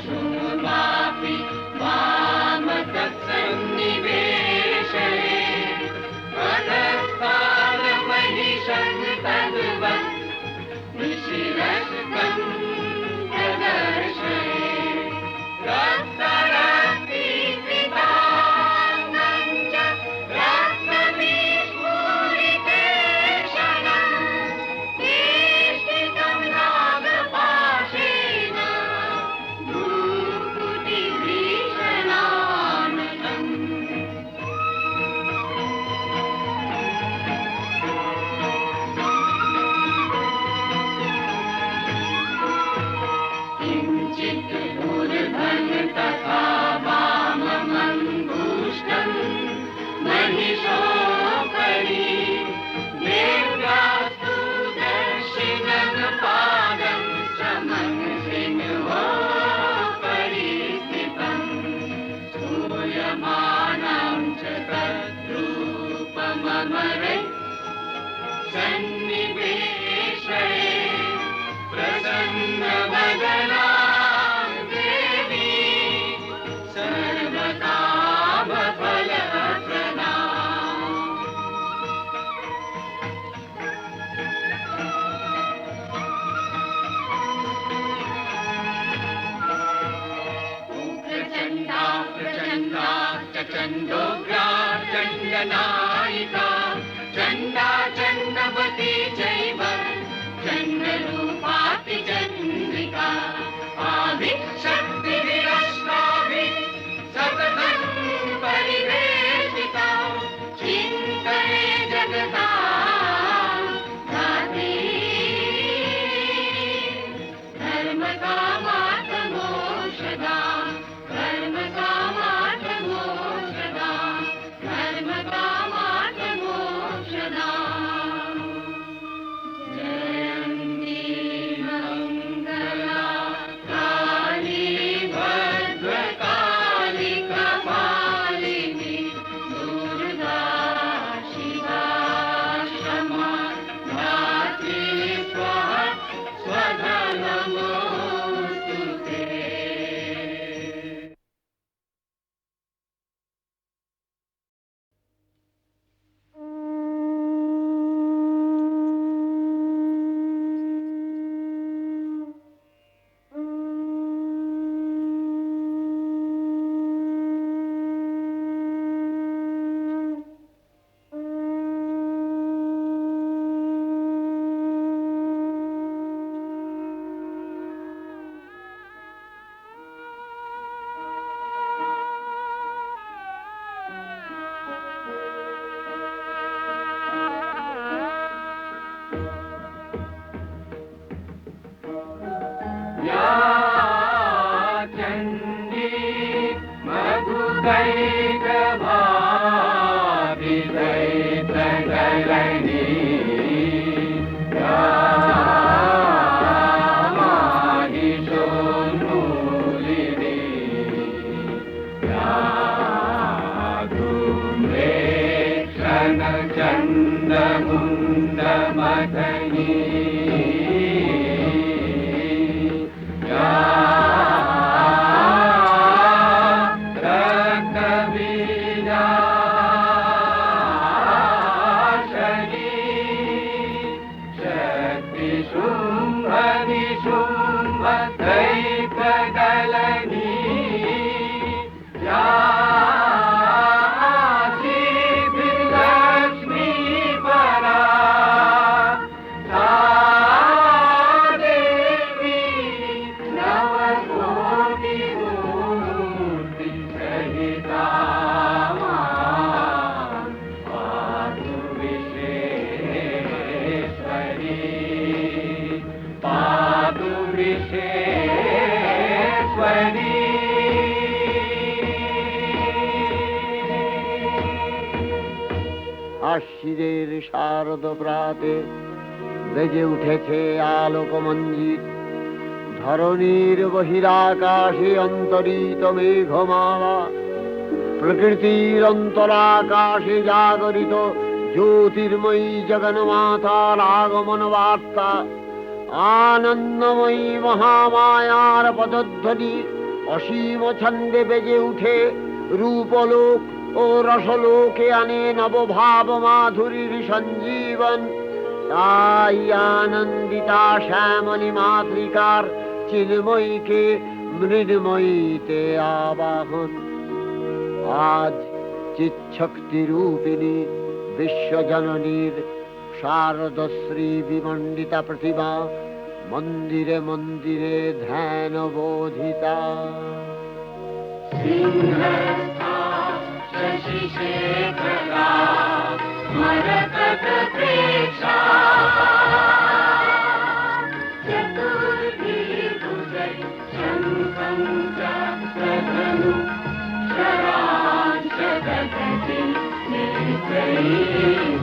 घण्टानुवापरशूर्वापि वामतत्सन्निवेशये अधस्थानमहिषं तद्वत् निशिरस्तं प्रदर्शये रक्तरक्तीकृताङ्गं च रक्तविस्फुरितेक्षणं वेष्टितं नागपाशेन भ्रूकुटिभीषणाननम्। किञ्चित् ऊर्ध्वं तथा वाममङ्गुष्ठं महिषोपरि देव्यास्तु दक्षिणं पादं समंसिंहोपरि स्थितम् स्तूयमानं च तद्रूपममरे सन्निवेशये प्रसन्नवदना देवी सर्वकामफलप्रदा। उग्रचण्डा प्रचण्डा च चण्डोग्रा चण्डनायिका चण्डा चण्डवती चैव चण्डरूपाति चन्द्रिका आदिशक्तिभिरष्टाभिः सततं परिवेशिता चिन्तये जगता धात्री धर्मकामार्थमोक्षदा धर्मकामार्थमोक्षदा धर्मकामा আশ্বিরের শারদ প্রাতে বেজে উঠেছে আলোক মঞ্জির, ধরণীর বহিরাকাশে অন্তরিত মেঘমালা, প্রকৃতির অন্তরাকাশে জাগরিত জ্যোতির্ময়ী জগন্মাতার আগমন বার্তা, আনন্দময়ী মহামায়ার পদধ্বনি অসীম ছন্দে বেজে উঠে রূপলোক ও রসলোকে আনে নবভাব মাধুরীর সঞ্জীবন। তাই আনন্দিতা শ্যামলী মাতৃকার চিন্ময়ীকে মৃন্ময়ীতে আবাহন। আজ চিৎশক্তি রূপিণী বিশ্বজননীর শারদশ্রী বিমণ্ডিতা প্রতিমা মন্দিরে মন্দিরে ধ্যান বোধিতা। शशिशेखरा मरकतप्रेक्षा चतुर्भिर्भुजै शङ्खं चक्रधनु शराशदधति नेत्रैः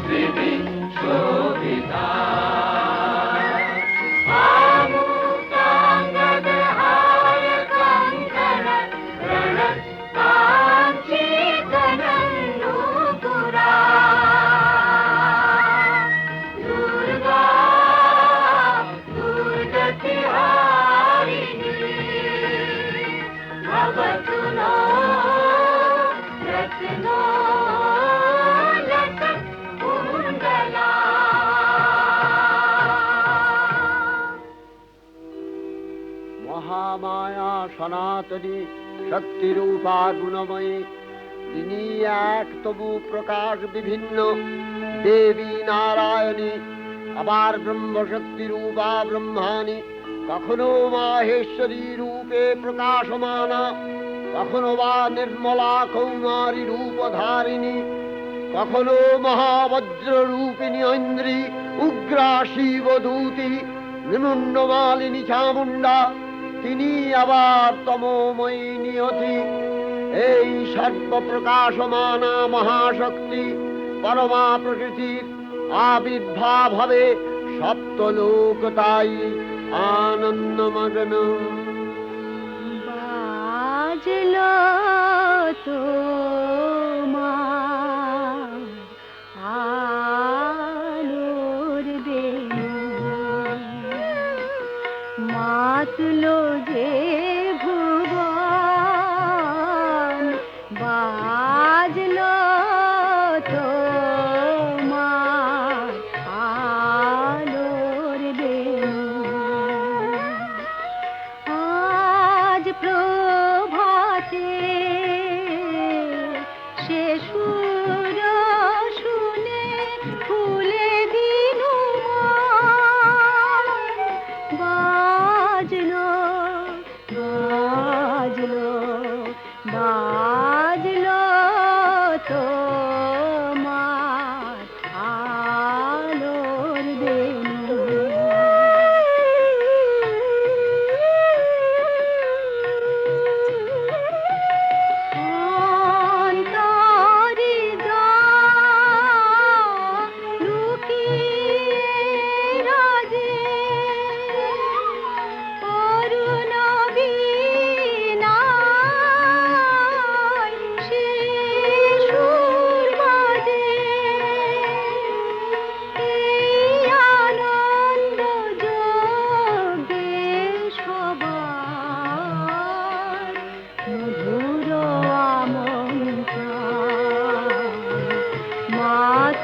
त्रिभिः शोभिता। মহামায়া সনাতনী শক্তিরূপা গুণময়ী, তিনি এক তবু প্রকাশ বিভিন্ন দেবী নারায়ণী, আবার ব্রহ্মশক্তি রূপা ব্রহ্মাণী, কখনো মাহেশ্বরী রূপে প্রকাশমানা, কখনো বা নির্মলা কৌমারী রূপধারিণী, কখনো মহাবজ্র রূপিণী ঐন্দ্রী, উগ্রা শিবদূতি, নিমুন্ডমালিনী চামুণ্ডা, তিনি আবার তমোময়ী নিয়তি। এই সর্বপ্রকাশমানা মহাশক্তি পরমা প্রকৃতির আবির্ভাব হবে সপ্তলোক তাই আনন্দমগ্ন। বাজলো তোমার আলোর বেণু, মাতলো যে ভুবন, বাজলো তোমার আলোর বেণু। আজ প্রভাতে সে সুর শুনে ফুলে দিনু বাজলো বাজলো বাজলো তো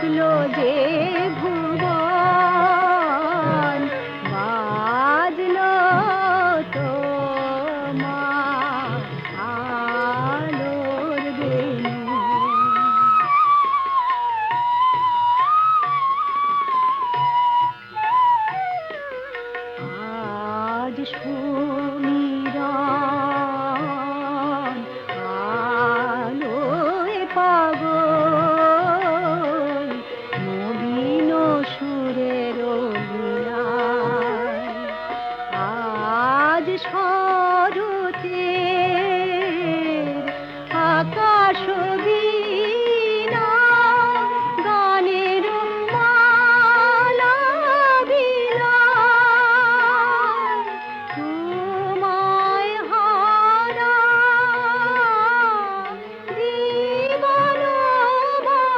মাতলো যে ভুবন বাজলো তোমার আলোর বেণু। আজ সুমিরন আলোয় পাগল নবীন সুরের লীলায়। আজ শরতের আকাশ বীণা গানের মালা বিলায়। তোমায় হারা জীবন বাবা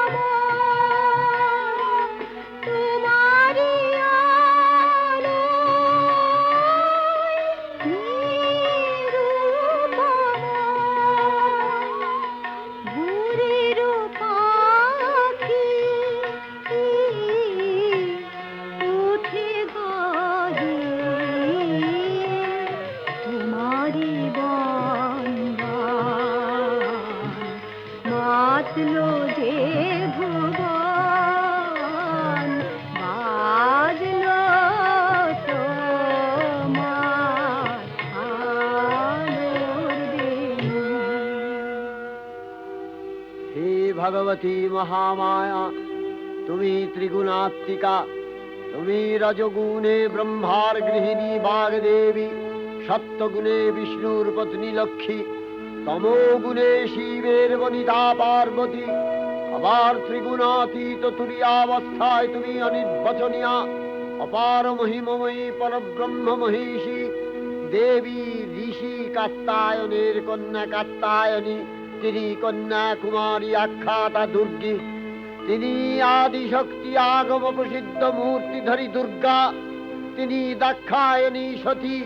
তোমারি আলোয় নিরুপমা। ভোরের পাখি উঠে গাহে তোমারি বন্দন। মাতলো যে ভুবন বাজলো তোমার আলোর বেণু। হে ভগবতী মহামায়া, তুমি ত্রিগুণাত্মিকা, তুমি রজগুণে ব্রহ্মার গৃহিণী বাগদেবী, সত্যগুণে বিষ্ণুর পত্নী লক্ষ্মী, তমোগুণে শিবের বনিতা পার্বতী, আবার ত্রিগুণাতীত তুরীয়াবস্থায় তুমি অনির্বচনীয়া, অপার মহিমময়ী পরব্রহ্ম মহিষী দেবী, ঋষি কাত্তায়নের কন্যা কাত্তায়নী, তিনি কন্যাকুমারী আখ্যাতা দুর্গী, তিনি আদিশক্তি আগম প্রসিদ্ধ মূর্তিধরী দুর্গা, তিনি দাক্ষায়ণী সতী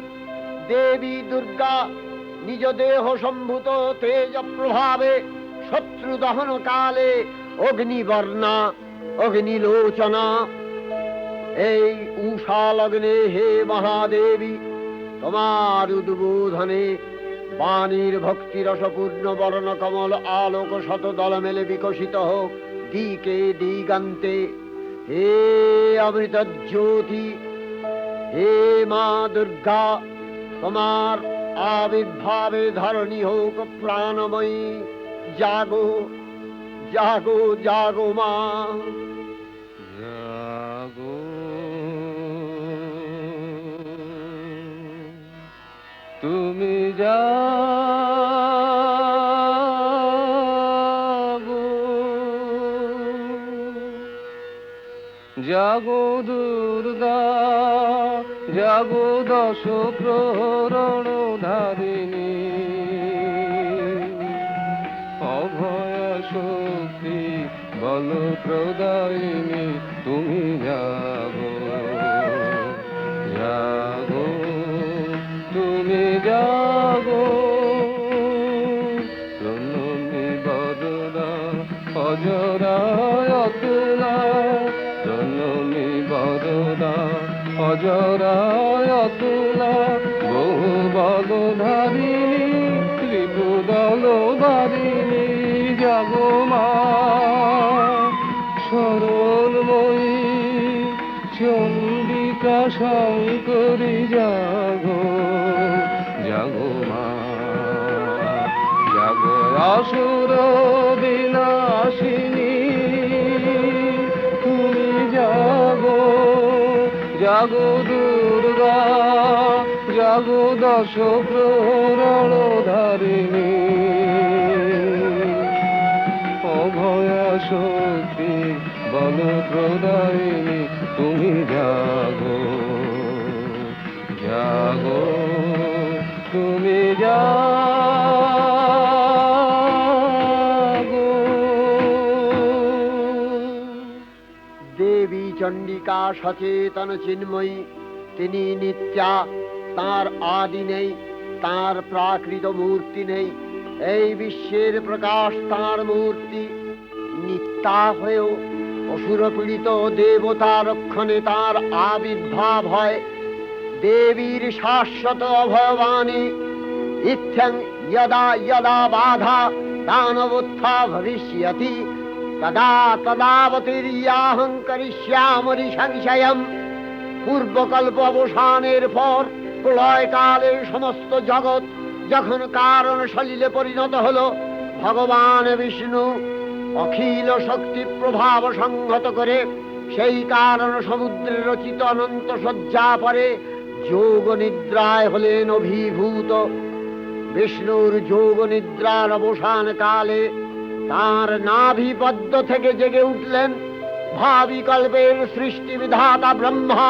দেবী দুর্গা, নিজ দেহ সম্ভূত তেজ প্রভাবে শত্রু দহন কালে অগ্নিবর্ণা অগ্নিলোচনা। এই উষা লগ্নে হে মহাদেবী, তোমার উদ্বোধনে বাণীর ভক্তি রসপূর্ণ বর্ণ কমল আলোক শত দল মেলে বিকশিত হোক দিকে দিগান্তে। হে অমৃত জ্যোতি, হে মা দুর্গা, তোমার আবির্ভাবে ধরণী হোক প্রাণময়ী। জাগো জাগো জাগো মা। জাগো তুমি জাগো, জাগো দুর্গা, জাগো দশ প্রহরণ ধারিণী, অভয় শক্তি বল প্রদায়িনী, তুমি জাগো জাগো তুমি জাগো। প্রণমী বদনা অজরায় অতুলা, প্রণমী বদনা অজরায় অতুলা, বহু বলধারিণী ত্রিপুদল বারিণী, জাগো মা সরলময়ী চণ্ডিকা শঙ্করী, জাগো জাগো মা, জাগো আসুর বিনাশিনী, তুমি জাগো জাগো দুর্গা, জাগো দশ প্রহরণ ধারিণী, অভয় শক্তি বল প্রদায়িনী, তুমি জাগো জাগো তুমি জাগো। দেবী চণ্ডিকা সচেতন চিন্ময়ী, তিনি নিত্যা, তার আদি নেই, তার প্রাকৃত মূর্তি নেই। এই বিশ্বের প্রকাশ তার মূর্তি, নিত্যা হয়েও অসুরপীড়িত দেবতা রক্ষণে তার আবির্ভাব হয়। দেবীর শাশ্বত অভয়বাণী ইত্থং যদা যদা বাধা দানবোত্থা ভবিষ্যতি তদা তদাবতীর্যাহং করিষ্যামি সংশয়ম। পূর্বকল্প অবসানের পর প্রলয়কালে সমস্ত জগৎ যখন কারণ সলিলে পরিণত হলো, ভগবান বিষ্ণু অখিল শক্তি প্রভাব সংহত করে সেই কারণ সমুদ্রে রচিত অনন্ত শয্যা পরে যোগ নিদ্রায় হলেন অভিভূত। বিষ্ণুর যোগ নিদ্রার অবসান কালে তার নাভিপদ্ম থেকে জেগে উঠলেন ভাবি কল্পের সৃষ্টি বিধাতা ব্রহ্মা।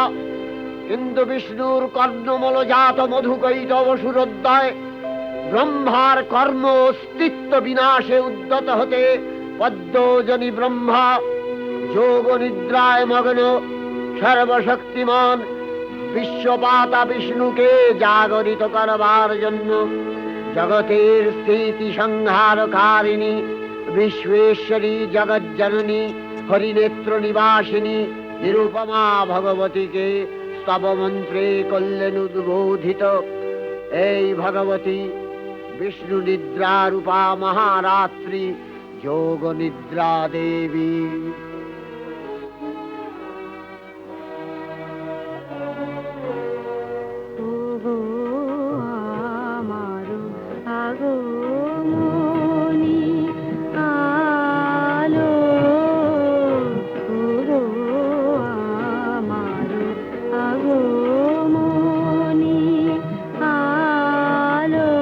কিন্তু বিষ্ণুর কর্ণমলজাত মধুকৈটব সুরোদয় ব্রহ্মার কর্ম অস্তিত্ব বিনাশে উদ্যত হতে পদ্মজনী ব্রহ্মা যোগ নিদ্রায় মগ্ন সর্বশক্তিমান বিশ্বপাতা বিষ্ণুকে জাগরিত করবার জন্য জগতের স্থিতি সংহারকারিণী বিশ্বেশ্বরী জগজ্জননী হরিনেত্র নিবাসিনী নিরুপমা ভগবতীকে স্তব মন্ত্রে করলেন উদ্বোধিত। এই ভগবতী বিষ্ণু নিদ্রা রূপা মহারাত্রি যোগ নিদ্রা দেবী। ওগো আমার আগমনী আলো, ওগো আমার আগমনী আলো,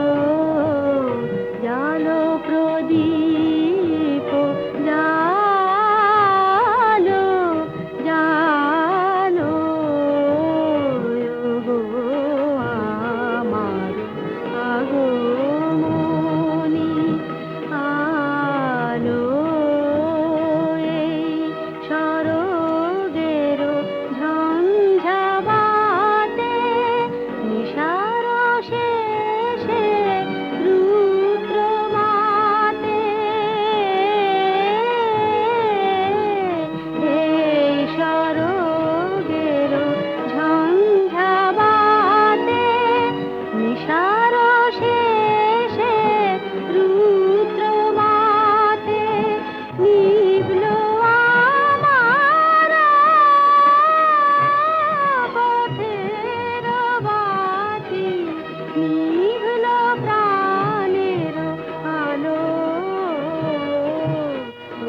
জালো প্রদীপ জালো জালো, ওগো আমার আগমনী আলো। এই সরগের ঝঞ্ঝাবাতে নিশার শেষে রুদ্র মাতে, এই সরগের ঝঞ্ঝাবাতে নিশার শেষে রুদ্র মাতে নিভল আমার পথের বাতি, নিভল প্রাণের আলো,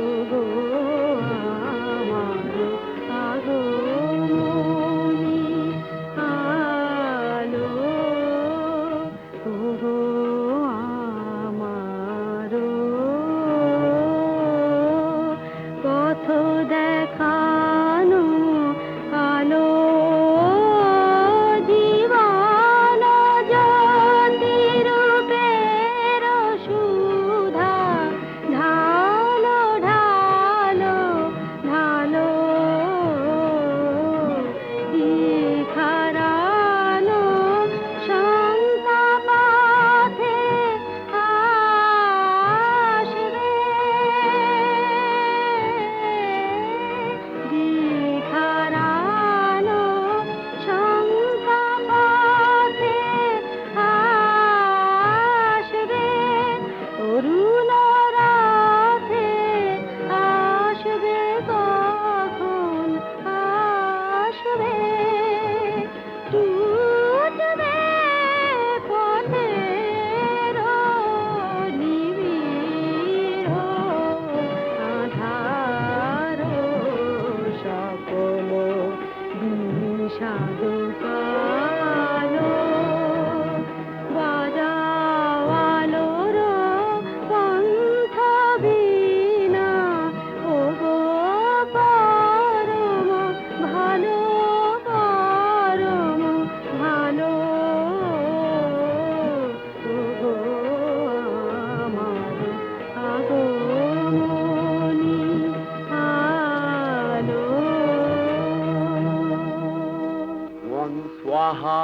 ওগো আমার আগমনী আলো, ওগো আমার পথ দেখানো আলো, জীবন জ্যোতি রূপের সুধা ঢালো ঢালো ঢালো, দিখারানো সন্তাপথে আসবে, দিখারানো সন্তাপথে আসবে, তরুণ রাতে আসবে, কখন আসবে, টুটবে পথের নিবিড় আধার, সকল বিষাদ কালো, বাজাও আলোর পন্থ বীণা, ওগো পরম ভালো পরম ভালো, ওগো আমার আগমনী আলো। ত্বং স্বাহা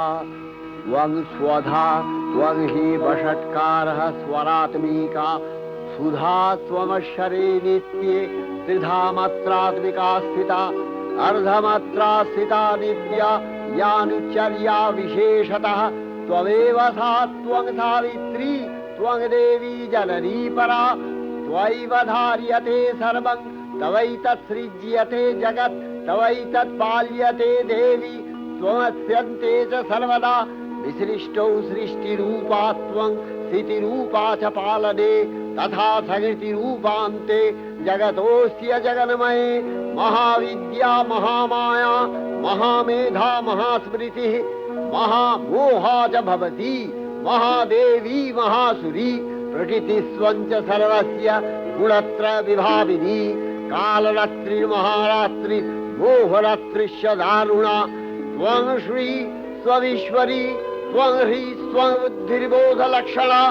ত্বং স্বধা ত্বং হি বষট্কারः স্বরাত্মিকা सुधा त्वमक्षरे नित्ये त्रिधा मात्रात्मिका स्थिता अर्धमात्रा स्थिता नित्या यानुचर्या विशेषतः त्वमेव सा त्वं सावित्री त्वं देवी जननी परा त्वयैव धार्यते सर्वं तवैतत् सृज्यते जगत् तवैतत् पाल्यते देवी त्वमस्यन्ते च सर्वदा विसृष्टौ सृष्टिरूपा त्वं स्थितिरूपा च पालने तथा सकृतिरूपान्ते जगतोऽस्य जगन्मये महाविद्या महामाया महामेधा महास्मृतिः महामोहा च भवति महादेवी महासुरी प्रकृतिस्त्वं च सर्वस्य गुणत्रय विभाविनी कालरात्रिर्महारात्रि मोहरात्रिश्च दारुणा त्वं श्री स्वईश्वरी त्वं ह्री स्वं बुद्धिर्बोधलक्षणा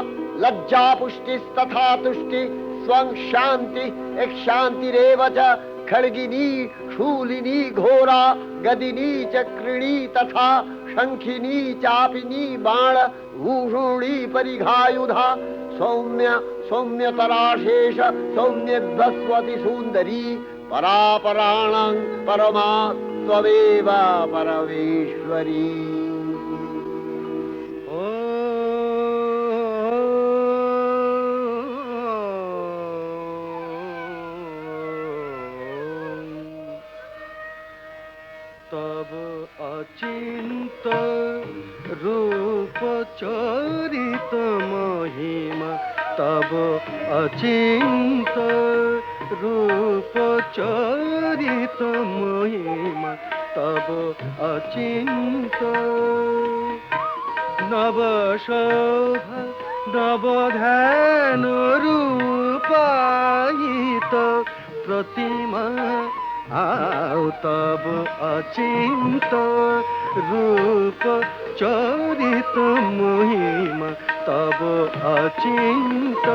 लज्जा पुष्टिस्तथा तुष्टि स्वं शान्ति एक शान्तिरेव च खड्गिनी शूलिनी घोरा गदिनी चक्रिणी तथा शंखिनी चापिनी बाण भूषुणी परिघायुधा सौम्य सौम्यतराशेष सौम्यध्वस्वति सुन्दरी परापराणां परमा त्वमेव परमेश्वरी। तब अचिंत रूप चरित महिमा तब अचिंत रूप चरित महिमा तब अचिंत नव शोभा नव ध्यान रूपायित प्रतिमा आओ तब अचिंत रूप चरित महिमा तब अचिंत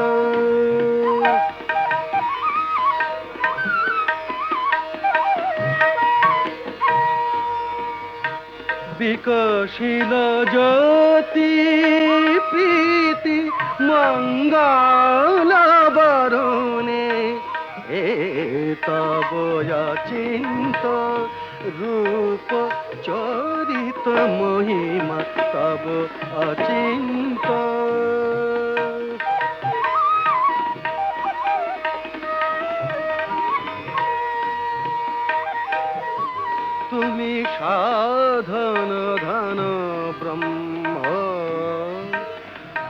विकसिल ज्योति प्रीति मंगल बरुणे तब अचिंत रूप चरित महिमा तब अचिंत तुमी साधन धन ब्रह्म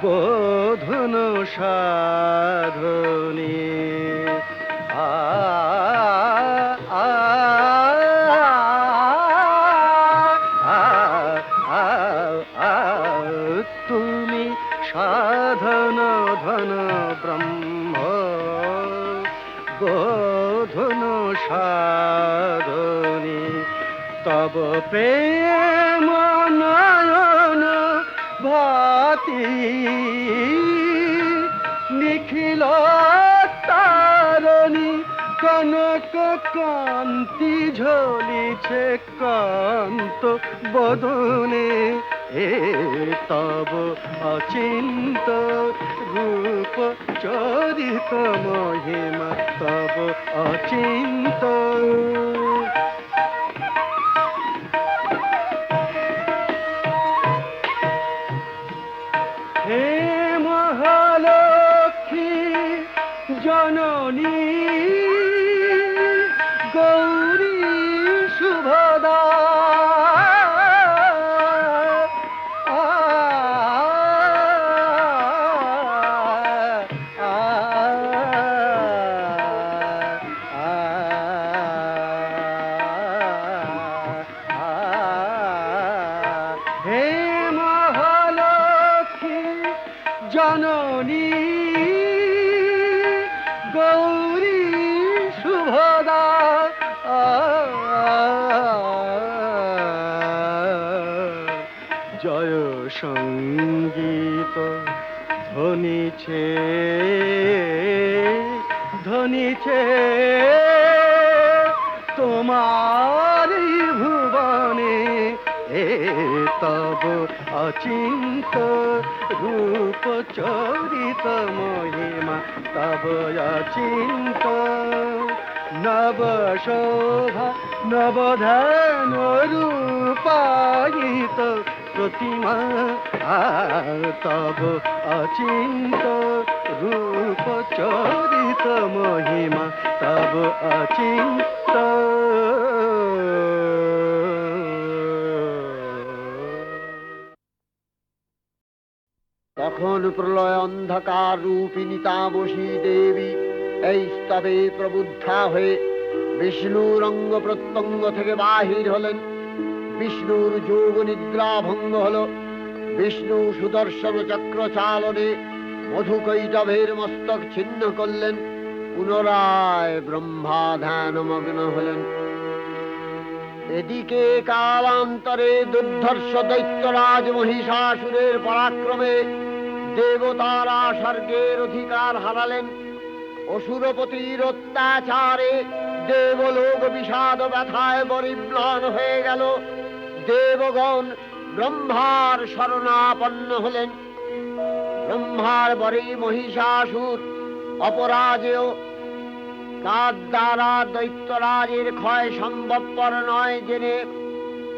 बोधन साधने तुमी साधन धन ब्रह्म बोधन साधने तब प्रेम नयन भाति निखिल तारणी कनक कांति झलिছে कांत बदने तब अचिंत रूप चरित महिमा तब अचिंत हे महालक्ष्मी जननी गौरी शुभदा हे महालक्ष्मी जननी गौरी शुभदा जय संगीत ধ্বনিছে ধ্বনিছে তোমার ভুবনে তব অচিন্ত রূপ চরিত মহিমা তব অচিন্ত নব শোভা নবধান রূপায়িত প্রতিমা তব অচিন্ত রূপ চরিত মহিমা তব অচিন্ত তখন প্রলয় অন্ধকার রূপিণী তামসী দেবী এই স্তবে প্রবুদ্ধা হয়ে বিষ্ণুর অঙ্গ প্রত্যঙ্গ থেকে বাহির হলেন। বিষ্ণুর যোগ নিদ্রা ভঙ্গ হল। বিষ্ণু সুদর্শন চক্র চালনে মধুকৈটভের মস্তক ছিন্ন করলেন। পুনরায় ব্রহ্মা ধ্যানমগ্ন হলেন। এদিকে কালান্তরে দুর্ধর্ষ দৈত্যরাজ মহিষাসুরের পরাক্রমে দেবতারা স্বর্গের অধিকার হারালেন। অসুরপতির অত্যাচারে দেবলোক বিষাদ ব্যথায় পরিম্লান হয়ে গেল। দেবগণ ব্রহ্মার শরণাপন্ন হলেন। ব্রহ্মার বরে মহিষাসুর অপরাজেয়। তার দ্বারা দৈত্যরাজের ক্ষয় সম্ভবপর নয় জেনে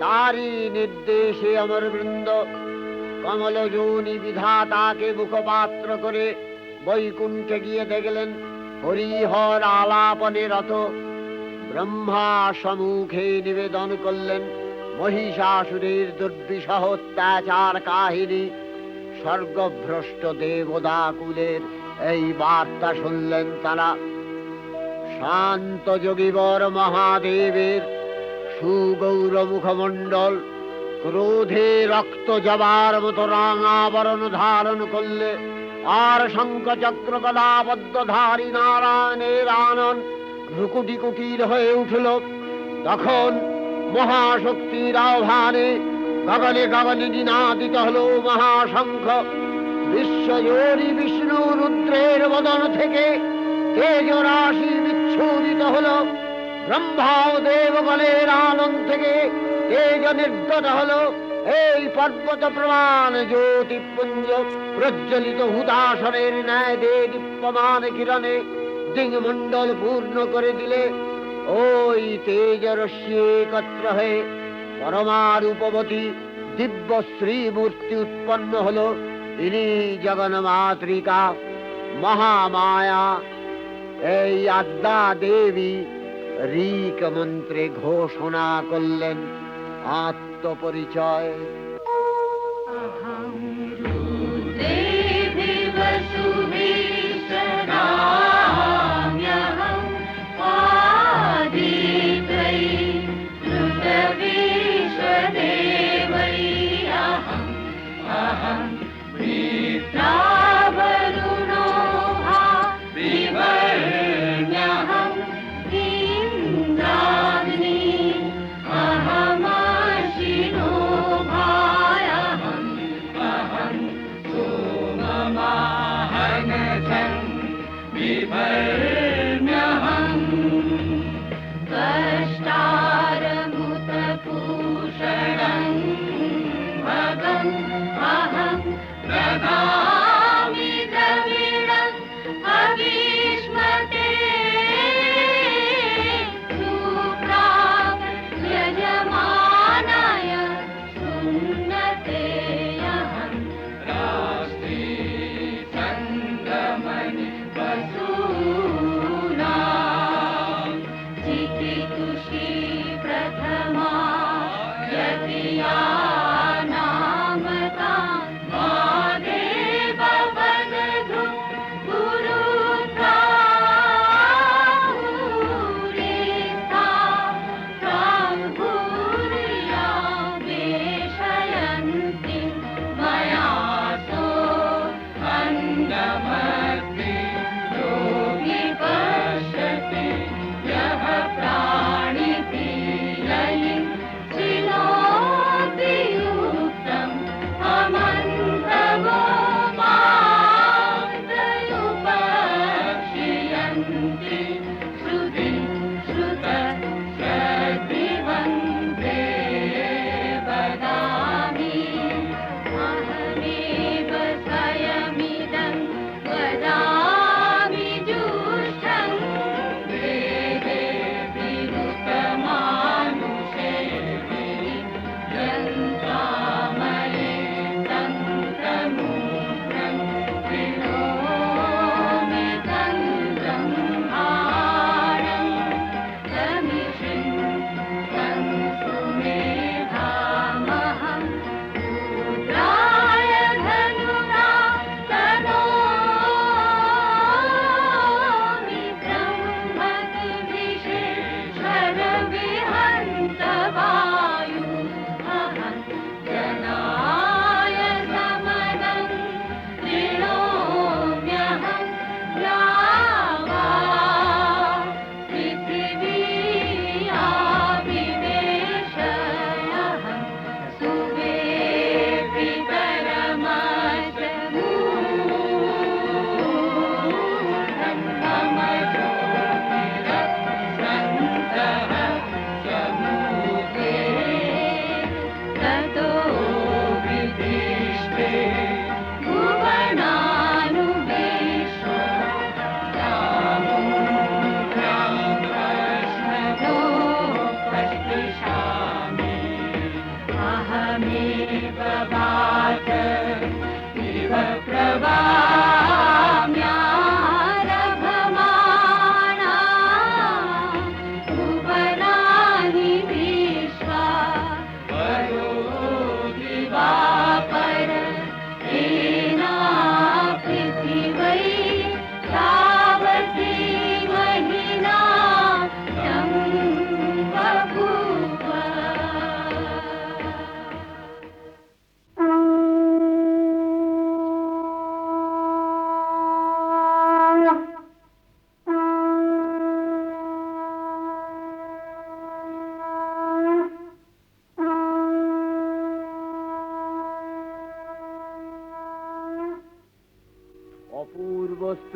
তারই নির্দেশে অমরবৃন্দ কমলযোনি বিধাতাকে মুখপাত্র করে বৈকুণ্ঠে গিয়ে দেখলেন হরিহর আলাপনে রত। ব্রহ্মা সম্মুখে নিবেদন করলেন মহিষাসুরের দুর্বিষহ অত্যাচার কাহিনী। স্বর্গভ্রষ্ট দেবদাকুলের এই বার্তা শুনলেন তারা। শান্ত যোগীবর মহাদেবের সুগৌর মুখমণ্ডল ক্রোধে রক্ত জবার মতো রাঙাবরণ ধারণ করলে, আর শঙ্খ চক্র গদাবদ্ধধারী নারায়ণের আনন ভ্রুকুটি কুটির হয়ে উঠল। তখন মহাশক্তির আহ্বানে গগনে গগনে নিনাদিত হল মহাশঙ্খ। বিশ্বজোরি বিষ্ণু রুদ্রের বদন থেকে তেজ রাশি বিচ্ছুরিত হল। ব্রহ্মা ও দেবগণের আনন্দ থেকে তেজ নির্গত হল। এই পর্বত প্রমাণ জ্যোতিপুঞ্জ প্রজ্বলিত হুদাসনের ন্যায় দীপ্যমান কিরণে দিংমণ্ডল পূর্ণ করে দিলে ওই তেজ রশ্মি একত্র হয়ে পরমারূপবতী দিব্য শ্রীমূর্তি উৎপন্ন হল। ইনি জগন্মাতৃকা মহামায়া। এই আদ্যা দেবী ঋক মন্ত্রে ঘোষণা করলেন আত্মপরিচয়। Indragni, Ahamashi no bha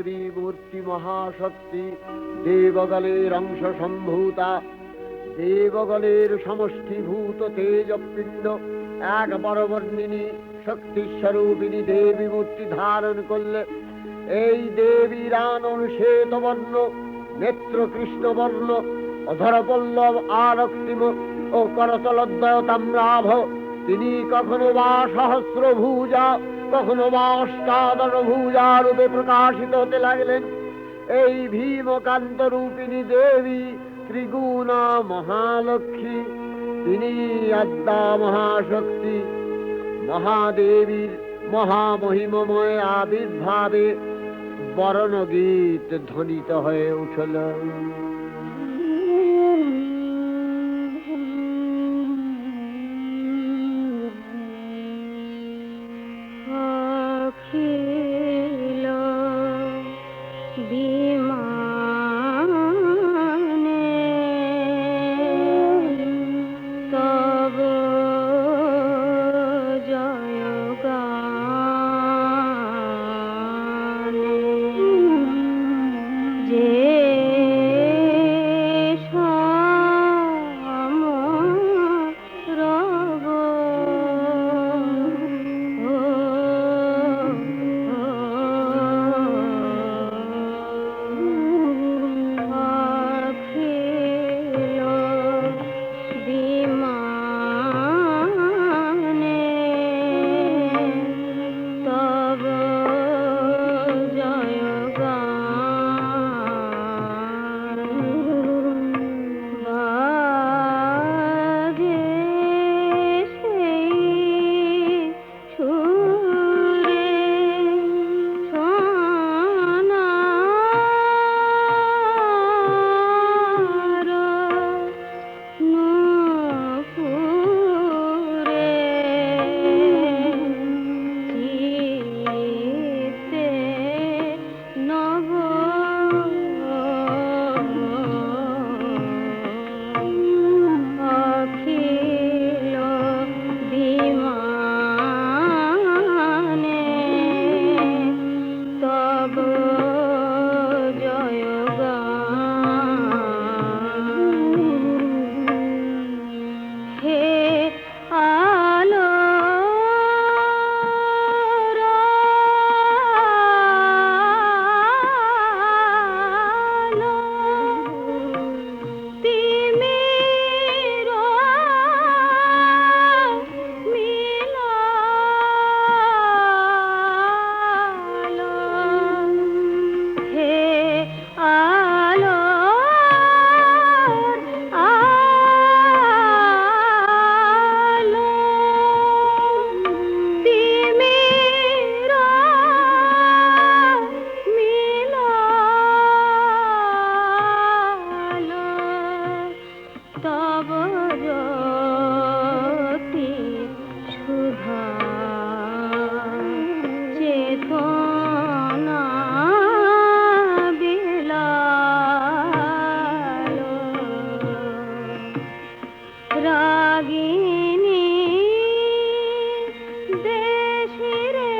Trimurti মহাশক্তি দেবগলের অংশ সম্ভূতা, দেবগলের সমষ্টিভূত তেজপিণ্ড এক বরবর্ণিনী শক্তিস্বরূপিণী দেবী মূর্তি ধারণ করলে এই দেবীর আনন শ্বেতবর্ণ, নেত্র কৃষ্ণবর্ণ, অধরপল্লব আরক্তিম ও করতলদ্বয় তাম্রাভ। তিনি কখনো বা সহস্রভুজা, কখনো বা অষ্টাদশভুজা রূপে প্রকাশিত হতে লাগলেন। এই ভীমকান্ত রূপিণী দেবী ত্রিগুণা মহালক্ষ্মী, তিনি আদ্যা মহাশক্তি। মহাদেবীর মহামহিমময় আবির্ভাবে বরণগীত ধ্বনিত হয়ে উঠল। অখিল বিমানে তব জয়গানে যে সমরব অখিল বিমানে তব জয়গান বাজে সেই সুরে সোনার নূপুরে চিত্তে নব অখিল বিমানে তব জয়গান হে আলোর আলো তিমির মিলালো হে আলোর আলো তিমির মিলালো তব জ্যোতি সুধা চেতনা বিলালো রাগিনী দেশিরে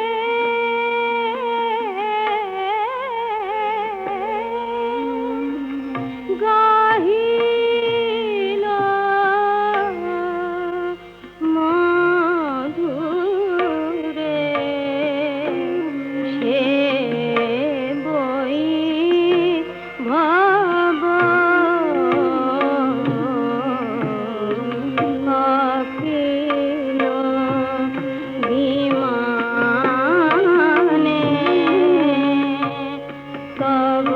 গাহিল মধুরে সে বই ভাব অখিল বিমানে তব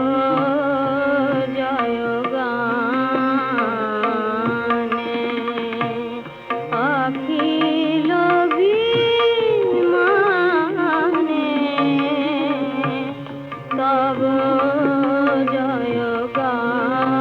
জয়গানে অখিল বিমানে তব জয়গান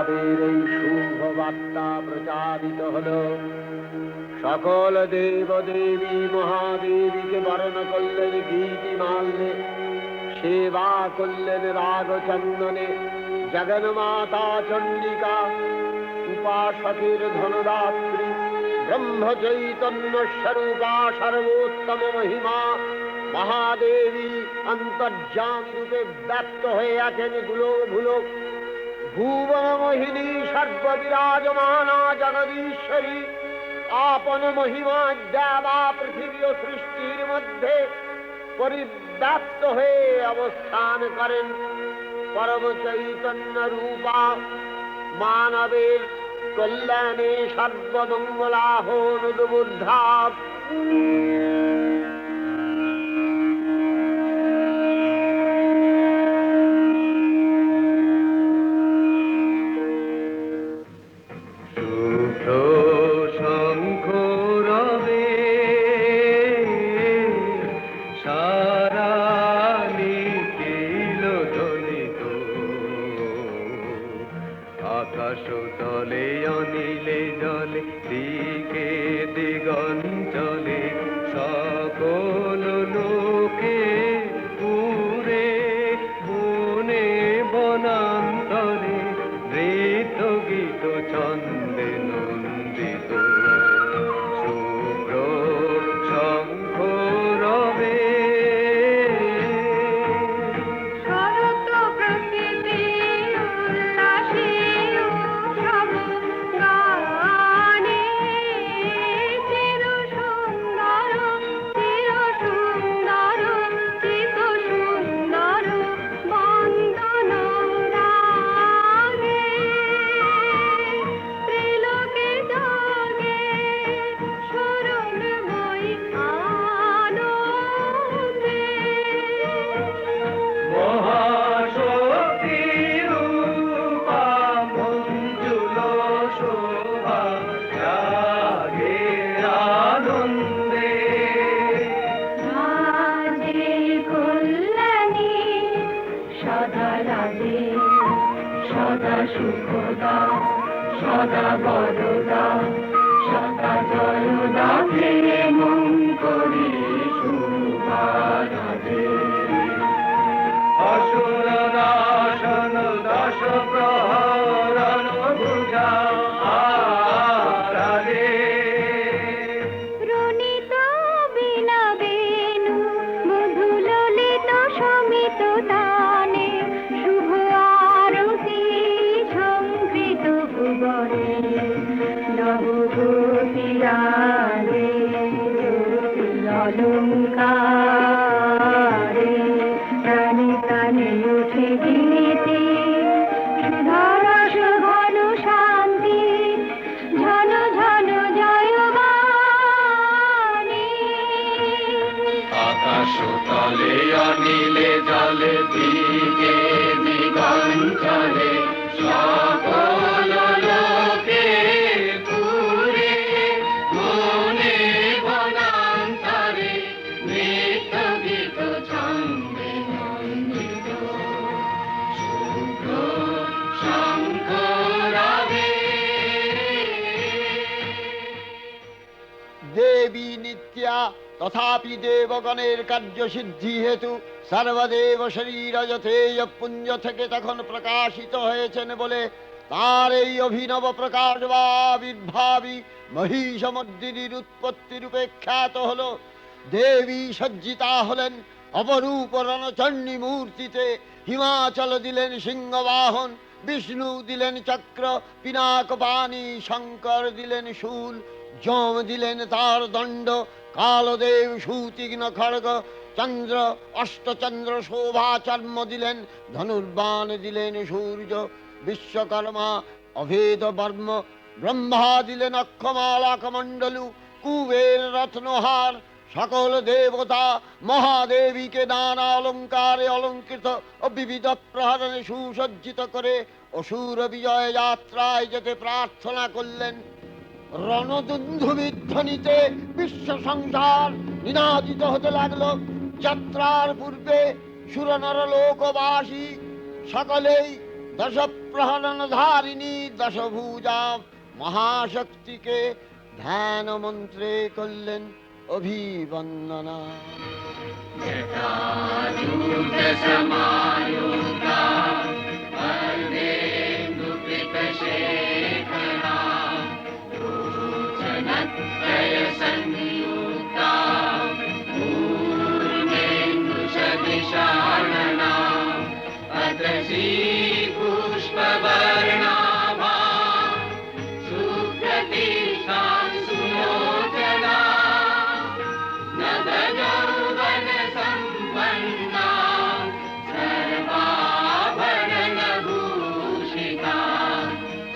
লাভের এই শুভ বার্তা প্রচারিত হলো। সকল দেব দেবী মহাদেবীকে বরণ করলেন গীতিমাল্যে, সেবা করলেন রাগ চন্দনে। জগন্মাতা চণ্ডিকা, উপাসকের ধনদাত্রী, ব্রহ্ম চৈতন্য স্বরূপা, সর্বোত্তম মহিমা মহাদেবী অন্তর্যামী রূপে ব্যক্ত হয়ে আছেন দুলোক ভুলোক। ভুবন মোহিনী সর্ববিরাজমানা জগদীশ্বরী আপন মহিমা দেবা পৃথিবী ও সৃষ্টির মধ্যে পরিব্যাপ্ত হয়ে অবস্থান করেন। পরম চৈতন্য রূপা মানবের কল্যাণে সর্বমঙ্গলাহনুদ্বুদ্ধা। আকাশ তলে অনিলে জলে দিকে দিগঞ্চলে সকল লোকে পুরে বনে বনান্তরে নৃত্য গীত ছন্দে নন্দিত শুভ্র শঙ্খ রবে। সদা সুখদা, সদা বরদা, সদা জয়দা, ফিরে মন করি শুভারাধে। অসুর নাশন দশ প্রহরণ ভুজা আরাধে। রণিত বীণা বেণু মধু ললিত সমিত তানে শুভ আরতি সংকৃত ভুবনে নবগোপীরাগে অলঙ্কারে প্রাণে প্রাণে উঠে গীতি সুধারস ঘন শান্তি ঝন ঝন জয়বাণী। আকাশ তলে অনিলে জলে দিকে দিগঞ্চলে সকল লোকে পুরে মনে বনান্তরে নৃত্য গীত ছন্দে নন্দিত শুভ্র শঙ্খ রবে। দেবী নিত্যা তথাপি দেবগণের কার্যসিদ্ধি হেতু সর্বদেব শরীরজতেয় পুঞ্জ থেকে তখন প্রকাশিত হয়েছেন বলে তার এই অভিনব প্রকাশ বা আবির্ভাবী মহিষমর্দিনীর উৎপত্তি রূপে খ্যাত হল। দেবী সজ্জিতা হলেন অপরূপ রণচণ্ডী মূর্তিতে। হিমাচল দিলেন সিংহবাহন, বিষ্ণু দিলেন চক্র, পিনাক পানি, শঙ্কর দিলেন শূল, যম দিলেন তার দণ্ড, কালদেব সুতীক্ষ্ণ খড়গ, চন্দ্র অষ্টচন্দ্র শোভা চর্ম দিলেন, ধনুর্বাণ দিলেন সূর্য, বিশ্বকর্মা অভেদ বর্ম, ব্রহ্মা দিলেন অক্ষমালা কমণ্ডলু, কুবের রত্নহার। সকল দেবতা মহাদেবীকে নানা অলঙ্কারে অলঙ্কৃত ও বিবিধ প্রহরণে সুসজ্জিত করে অসুর বিজয় যাত্রায় যেতে প্রার্থনা করলেন। রণদুন্ধুবির ধ্বনিতে বিশ্ব সংসার নিনাদিত হতে লাগলো। যাত্রার পূর্বে সুরনর লোকবাসী সকলেই দশ প্রহরণ ধারিণী দশভুজা মহাশক্তিকে ধ্যান মন্ত্রে করলেন অভিবন্দনা। जटाजूटसमायुक्ता वरदेन्दुकृतशेखरा भूषणत्रयसंयुक्ता पूर्णेन्दुसदृशानना अदृशी पुष्पवर्णाभा सुप्रतिष्ठा सुलोचना नवयौवनसम्पन्ना सर्वाभरणभूषिता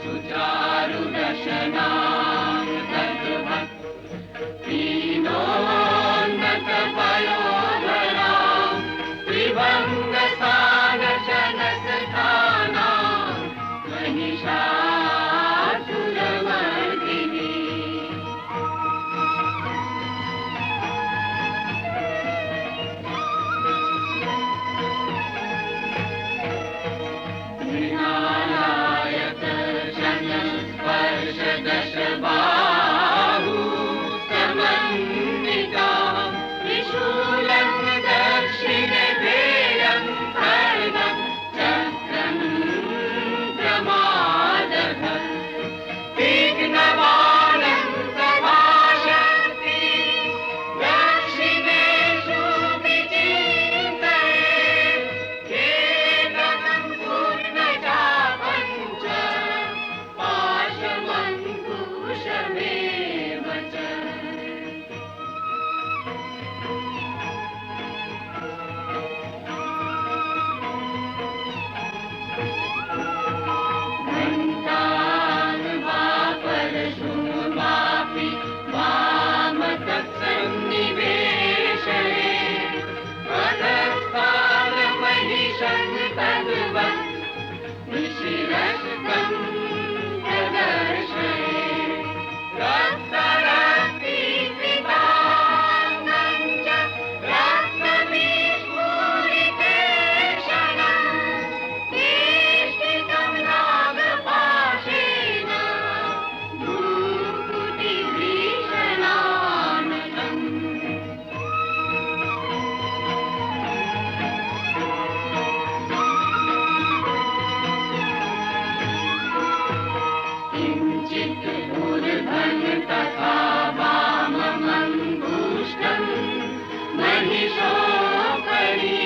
सुचारुदशना दीनोन्नतपयोधरा त्रिभङ्गसानशनस्थाना महिषासुरमर्दिनी स्पर्शदशबाहु समन्विता त्रिशूलं दक्षिणधेयं खड्गं चक्रं प्रमादः तीक्ष्णबाणं प्रभाषन्ति दक्षिणेषु विचिन्तये केतनं पूर्णचापञ्च पाशमङ्कुशमेव च घण्टान् वा परशुं वापि वामतत्सन्निवेशये अधस्तानमहिषं तद्वत् निशिरस्तं प्रदर्शये रक्तरक्तीकृताङ्गं च रक्तविस्फुरितेक्षणं वेष्टितं नागपाशेन भ्रूकुटिभीषणानकम् किञ्चित् ऊर्ध्वं तथा वाममङ्गुष्ठं महिषोपरि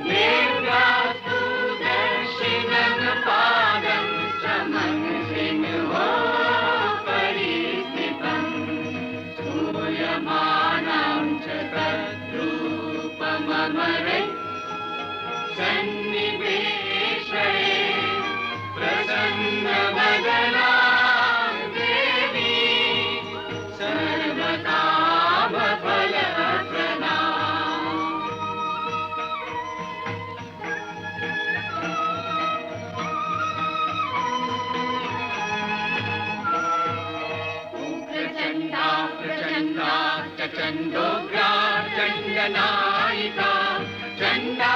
देव्यास्तु दक्षिणं पादं श्रमं सिंहोपरि स्थितम् स्तूयमानं च तद्रूपममरै सन्निवेशये प्रसन्नवदना देवी सर्वकामफलप्रदा उग्रचण्डा प्रचण्डा च चण्डोग्रा चण्डनायिका चण्डा